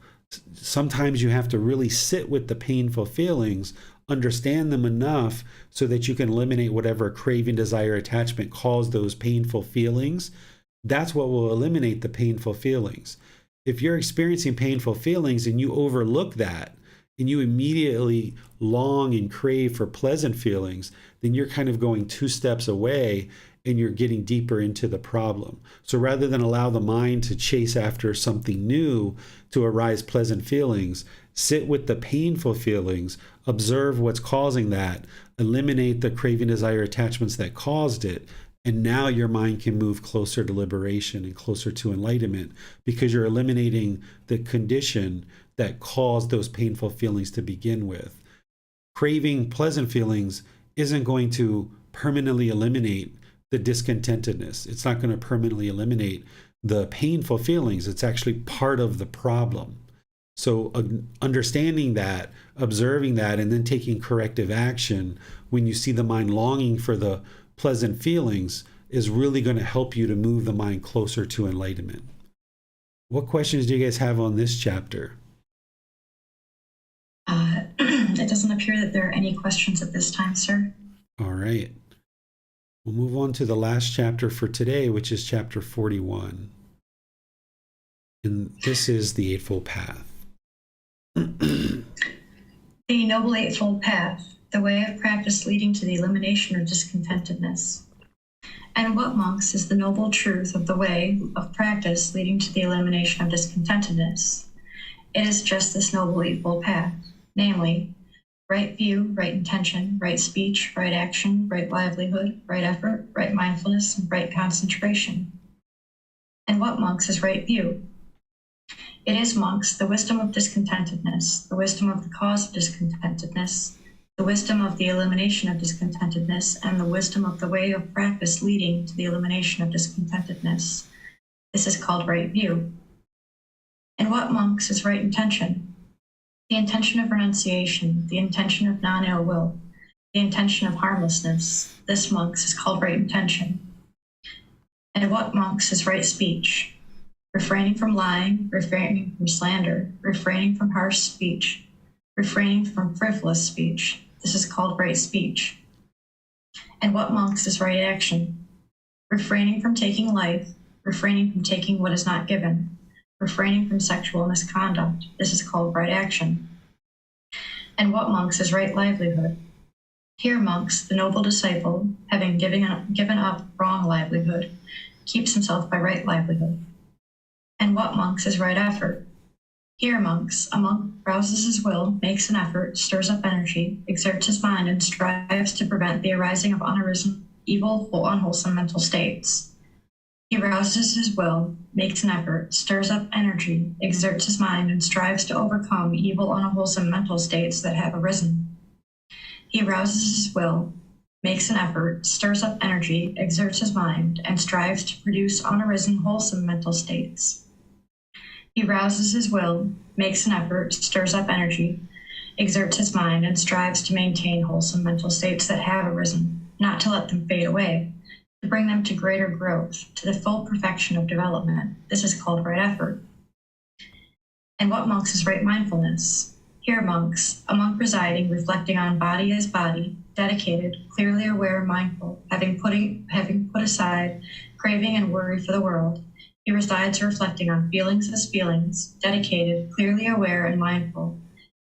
Sometimes you have to really sit with the painful feelings, understand them enough so that you can eliminate whatever craving, desire, attachment caused those painful feelings. That's what will eliminate the painful feelings. If you're experiencing painful feelings and you overlook that, and you immediately long and crave for pleasant feelings, then you're kind of going 2 steps away and you're getting deeper into the problem. So rather than allow the mind to chase after something new to arise pleasant feelings, sit with the painful feelings, observe what's causing that, eliminate the craving, desire, attachments that caused it, and now your mind can move closer to liberation and closer to enlightenment, because you're eliminating the condition that caused those painful feelings to begin with. Craving pleasant feelings isn't going to permanently eliminate the discontentedness. It's not going to permanently eliminate the painful feelings. It's actually part of the problem. So understanding that, observing that, and then taking corrective action when you see the mind longing for the pleasant feelings is really going to help you to move the mind closer to enlightenment. What questions do you guys have on this chapter? It doesn't appear that there are any questions at this time, sir. All right. We'll move on to the last chapter for today, which is chapter 41. And this is the Eightfold Path. The Noble Eightfold Path, the way of practice leading to the elimination of discontentedness. And what, monks, is the noble truth of the way of practice leading to the elimination of discontentedness? It is just this Noble Eightfold Path, namely, right view, right intention, right speech, right action, right livelihood, right effort, right mindfulness, and right concentration. And what, monks, is right view? It is, monks, the wisdom of discontentedness, the wisdom of the cause of discontentedness, the wisdom of the elimination of discontentedness, and the wisdom of the way of practice leading to the elimination of discontentedness. This is called right view. And what, monks, is right intention? The intention of renunciation, the intention of non-ill will, the intention of harmlessness. This, monks, is called right intention. And what, monks, is right speech? Refraining from lying, refraining from slander, refraining from harsh speech, refraining from frivolous speech. This is called right speech. And what, monks, is right action? Refraining from taking life, refraining from taking what is not given, refraining from sexual misconduct. This is called right action. And what, monks, is right livelihood? Here, monks, the noble disciple, having given up wrong livelihood, keeps himself by right livelihood. And what, monks, is right effort? Here, monks, a monk rouses his will, makes an effort, stirs up energy, exerts his mind, and strives to prevent the arising of unarisen, evil, unwholesome mental states. He rouses his will, makes an effort, stirs up energy, exerts his mind, and strives to overcome evil, unwholesome mental states that have arisen. He rouses his will, makes an effort, stirs up energy, exerts his mind, and strives to produce unarisen, wholesome mental states. He rouses his will, makes an effort, stirs up energy, exerts his mind, and strives to maintain wholesome mental states that have arisen, not to let them fade away, to bring them to greater growth, to the full perfection of development. This is called right effort. And what, monks, is right mindfulness? Here, monks, a monk residing, reflecting on body as body, dedicated, clearly aware and mindful, having put aside craving and worry for the world. He resides reflecting on feelings as feelings, dedicated, clearly aware and mindful.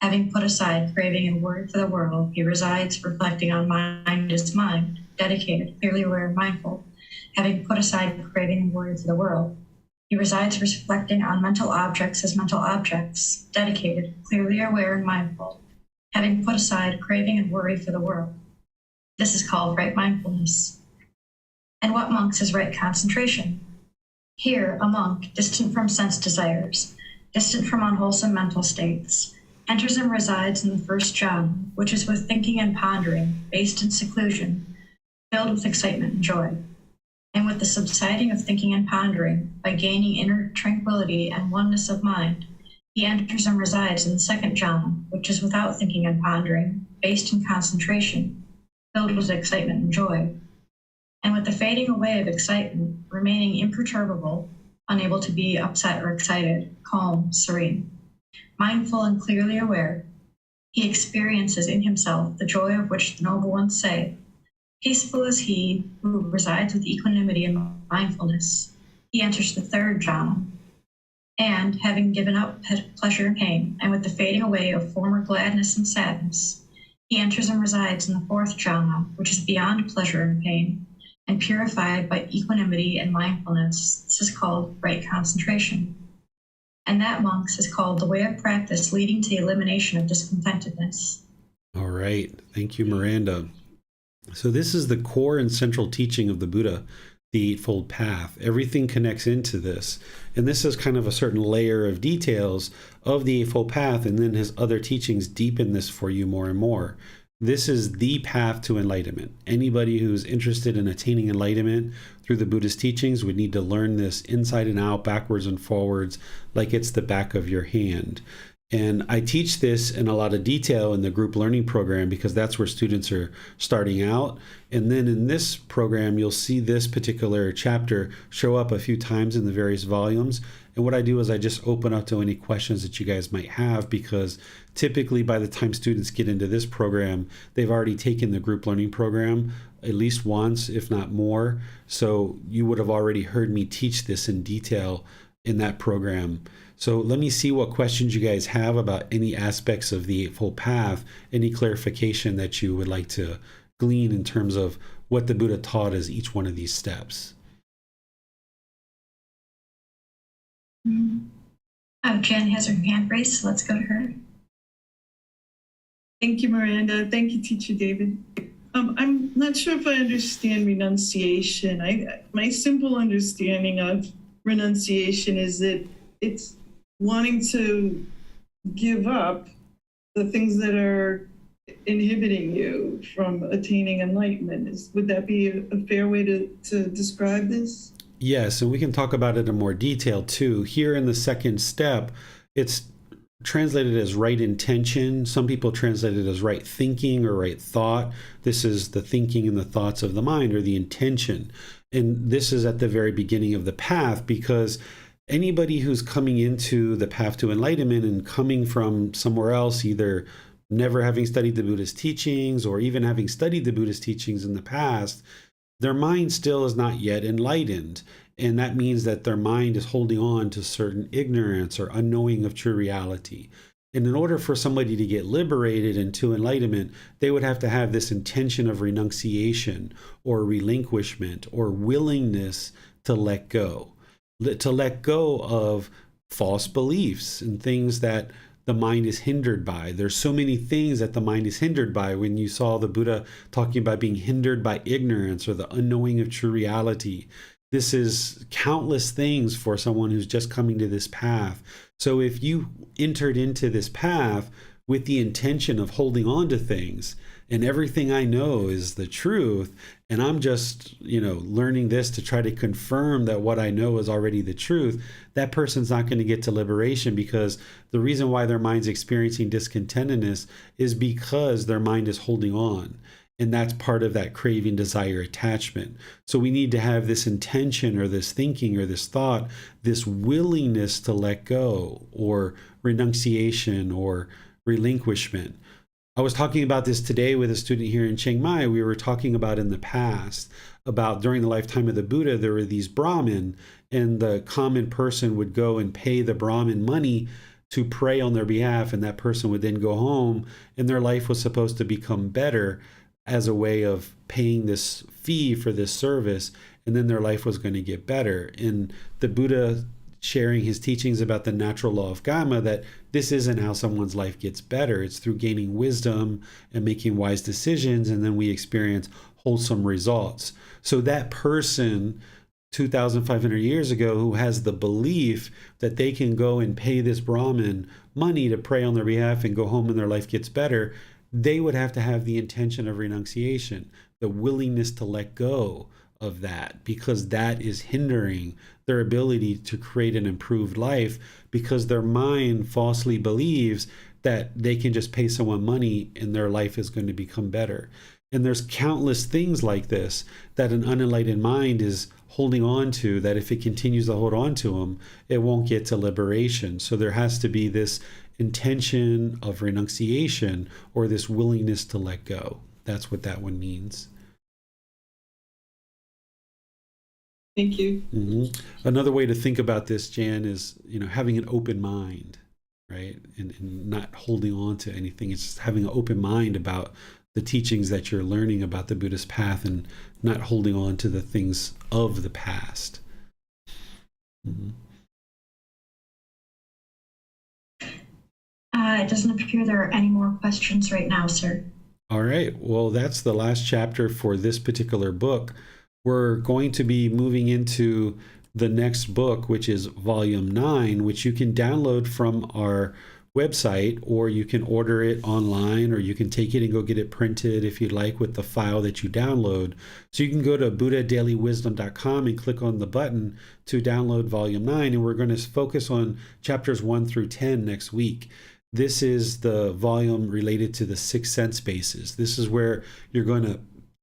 Having put aside craving and worry for the world, he resides reflecting on mind as mind, dedicated, clearly aware and mindful. Having put aside craving and worry for the world, he resides reflecting on mental objects as mental objects, dedicated, clearly aware and mindful. Having put aside craving and worry for the world. This is called right mindfulness. And what, monks, is right concentration? Here, a monk, distant from sense desires, distant from unwholesome mental states, enters and resides in the first jhana, which is with thinking and pondering, based in seclusion, filled with excitement and joy. And with the subsiding of thinking and pondering, by gaining inner tranquility and oneness of mind, he enters and resides in the second jhana, which is without thinking and pondering, based in concentration, filled with excitement and joy. And with the fading away of excitement, remaining imperturbable, unable to be upset or excited, calm, serene, mindful and clearly aware, he experiences in himself the joy of which the noble ones say, peaceful is he who resides with equanimity and mindfulness. He enters the third jhana, and having given up pleasure and pain, and with the fading away of former gladness and sadness, he enters and resides in the fourth jhana, which is beyond pleasure and pain, and purified by equanimity and mindfulness. This is called right concentration. And that, monks, is called the way of practice leading to the elimination of discontentedness. All right. Thank you, Miranda. So this is the core and central teaching of the Buddha, the Eightfold Path. Everything connects into this. And this is kind of a certain layer of details of the Eightfold Path, and then his other teachings deepen this for you more and more. This is the path to enlightenment. Anybody who's interested in attaining enlightenment through the Buddhist teachings would need to learn this inside and out, backwards and forwards, like it's the back of your hand. And I teach this in a lot of detail in the group learning program because that's where students are starting out. And then in this program, you'll see this particular chapter show up a few times in the various volumes. And what I do is I just open up to any questions that you guys might have, because typically by the time students get into this program, they've already taken the group learning program at least once, if not more. So you would have already heard me teach this in detail in that program. So let me see what questions you guys have about any aspects of the Eightfold Path, any clarification that you would like to glean in terms of what the Buddha taught as each one of these steps. Jen has her hand raised, so let's go to her. Thank you, Miranda. Thank you, Teacher David. I'm not sure if I understand renunciation. My simple understanding of renunciation is that it's wanting to give up the things that are inhibiting you from attaining enlightenment. Would that be a fair way to describe this? Yes, and we can talk about it in more detail too. Here in the second step, it's translated as right intention. Some people translate it as right thinking or right thought. This is the thinking and the thoughts of the mind, or the intention. And this is at the very beginning of the path, because anybody who's coming into the path to enlightenment and coming from somewhere else, either never having studied the Buddha's teachings or even having studied the Buddha's teachings in the past, their mind still is not yet enlightened. And that means that their mind is holding on to certain ignorance or unknowing of true reality. And in order for somebody to get liberated into enlightenment, they would have to have this intention of renunciation or relinquishment or willingness to let go of false beliefs and things that the mind is hindered by. There's so many things that the mind is hindered by. When you saw the Buddha talking about being hindered by ignorance or the unknowing of true reality, this is countless things for someone who's just coming to this path. So if you entered into this path with the intention of holding on to things, and everything I know is the truth, and I'm just, learning this to try to confirm that what I know is already the truth, that person's not going to get to liberation, because the reason why their mind's experiencing discontentedness is because their mind is holding on. And that's part of that craving, desire, attachment. So we need to have this intention or this thinking or this thought, this willingness to let go, or renunciation or relinquishment. I was talking about this today with a student here in Chiang Mai. We were talking about in the past, about during the lifetime of the Buddha, there were these Brahmin, and the common person would go and pay the Brahmin money to pray on their behalf, and that person would then go home, and their life was supposed to become better as a way of paying this fee for this service, and then their life was going to get better. And the Buddha sharing his teachings about the natural law of karma, that this isn't how someone's life gets better. It's through gaining wisdom and making wise decisions, and then we experience wholesome results. So that person 2,500 years ago who has the belief that they can go and pay this Brahmin money to pray on their behalf and go home and their life gets better, they would have to have the intention of renunciation, the willingness to let go of that, because that is hindering their ability to create an improved life, because their mind falsely believes that they can just pay someone money and their life is going to become better. And there's countless things like this that an unenlightened mind is holding on to, that if it continues to hold on to them, it won't get to liberation. So there has to be this intention of renunciation, or this willingness to let go. That's what that one means. Thank you. Another way to think about this, Jan, is having an open mind, right? And not holding on to anything. It's just having an open mind about the teachings that you're learning about the Buddhist path, and not holding on to the things of the past. It doesn't appear there are any more questions right now, sir. All right. Well, that's the last chapter for this particular book. We're going to be moving into the next book, which is Volume 9, which you can download from our website, or you can order it online, or you can take it and go get it printed if you'd like with the file that you download. So you can go to buddhadailywisdom.com and click on the button to download Volume 9, and we're going to focus on chapters 1 through 10 next week. This is the volume related to the 6 sense bases. This is where you're going to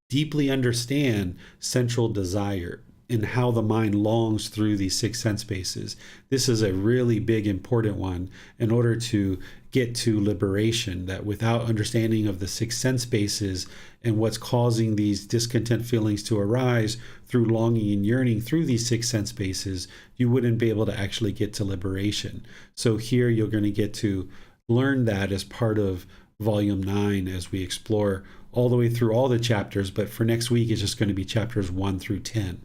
deeply understand central desire. in how the mind longs through these six sense spaces. This is a really big, important one in order to get to liberation, that without understanding of the six sense spaces and what's causing these discontent feelings to arise through longing and yearning through these six sense spaces, you wouldn't be able to actually get to liberation. So here you're going to get to learn that as part of Volume 9 as we explore all the way through all the chapters, but for next week it's just going to be chapters 1 through 10.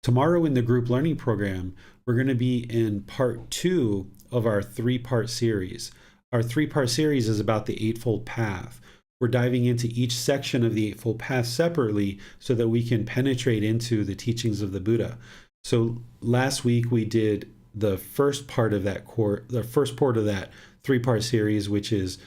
Tomorrow in the group learning program, we're going to be in part 2 of our 3-part series. Our 3-part series is about the Eightfold Path. We're diving into each section of the Eightfold Path separately so that we can penetrate into the teachings of the Buddha. So last week we did the first part of that 3-part series, which is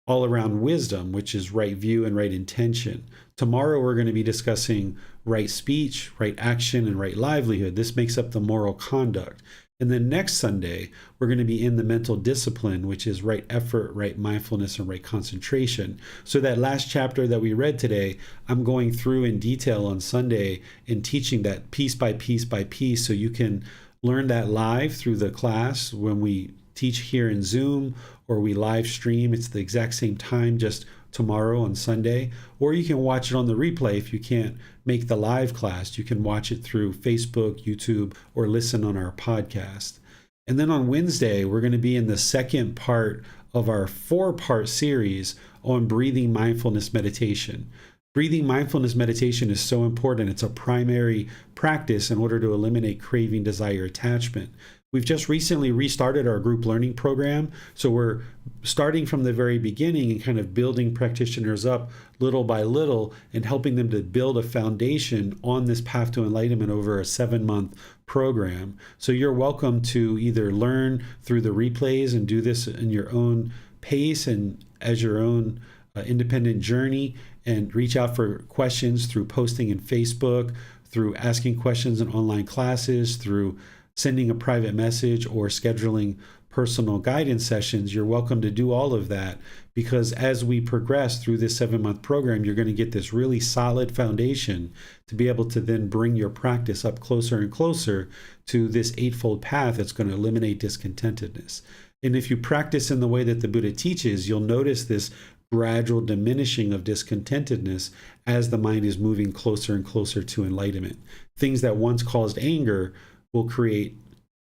all around wisdom, which is right view and right intention. Tomorrow we're going to be discussing right speech, right action, and right livelihood. This makes up the moral conduct. And then next Sunday, we're going to be in the mental discipline, which is right effort, right mindfulness, and right concentration. So that last chapter that we read today, I'm going through in detail on Sunday and teaching that piece by piece by piece, so you can learn that live through the class when we teach here in Zoom, or we live stream. It's the exact same time, just tomorrow on Sunday. Or you can watch it on the replay if you can't make the live class. You can watch it through Facebook, YouTube, or listen on our podcast. And then on Wednesday, we're going to be in the second part of our 4-part series on breathing mindfulness meditation. Breathing mindfulness meditation is so important. It's a primary practice in order to eliminate craving, desire, attachment. We've just recently restarted our group learning program, so we're starting from the very beginning and kind of building practitioners up little by little and helping them to build a foundation on this path to enlightenment over a 7-month program. So you're welcome to either learn through the replays and do this in your own pace and as your own independent journey, and reach out for questions through posting in Facebook, through asking questions in online classes, through sending a private message, or scheduling personal guidance sessions. You're welcome to do all of that, because as we progress through this 7-month program, you're going to get this really solid foundation to be able to then bring your practice up closer and closer to this Eightfold Path that's going to eliminate discontentedness. And if you practice in the way that the Buddha teaches, you'll notice this gradual diminishing of discontentedness as the mind is moving closer and closer to enlightenment. Things that once caused anger will create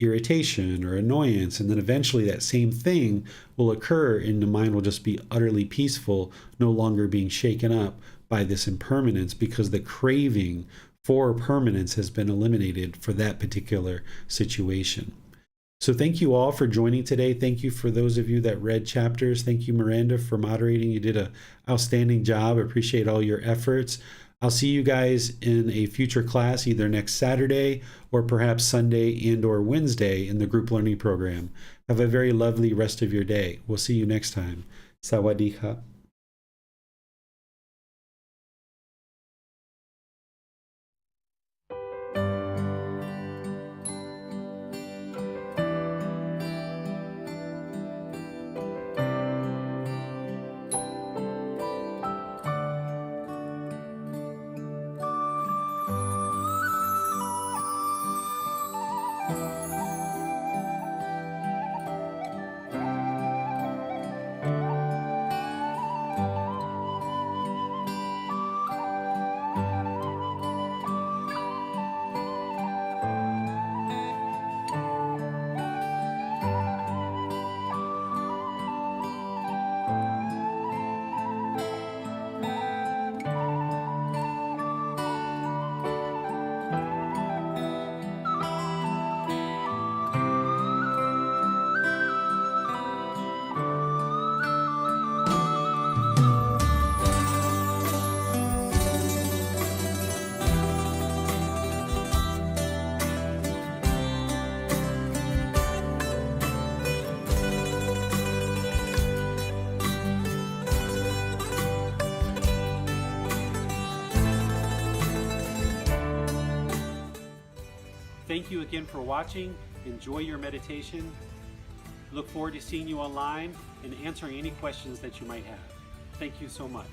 irritation or annoyance, and then eventually that same thing will occur and the mind will just be utterly peaceful, no longer being shaken up by this impermanence, because the craving for permanence has been eliminated for that particular situation. So thank you all for joining today. Thank you for those of you that read chapters. Thank you, Miranda, for moderating. You did an outstanding job. I appreciate all your efforts. I'll see you guys in a future class, either next Saturday or perhaps Sunday and or Wednesday in the group learning program. Have a very lovely rest of your day. We'll see you next time. Sawadee ka. Thank you again for watching. Enjoy your meditation. Look forward to seeing you online and answering any questions that you might have. Thank you so much.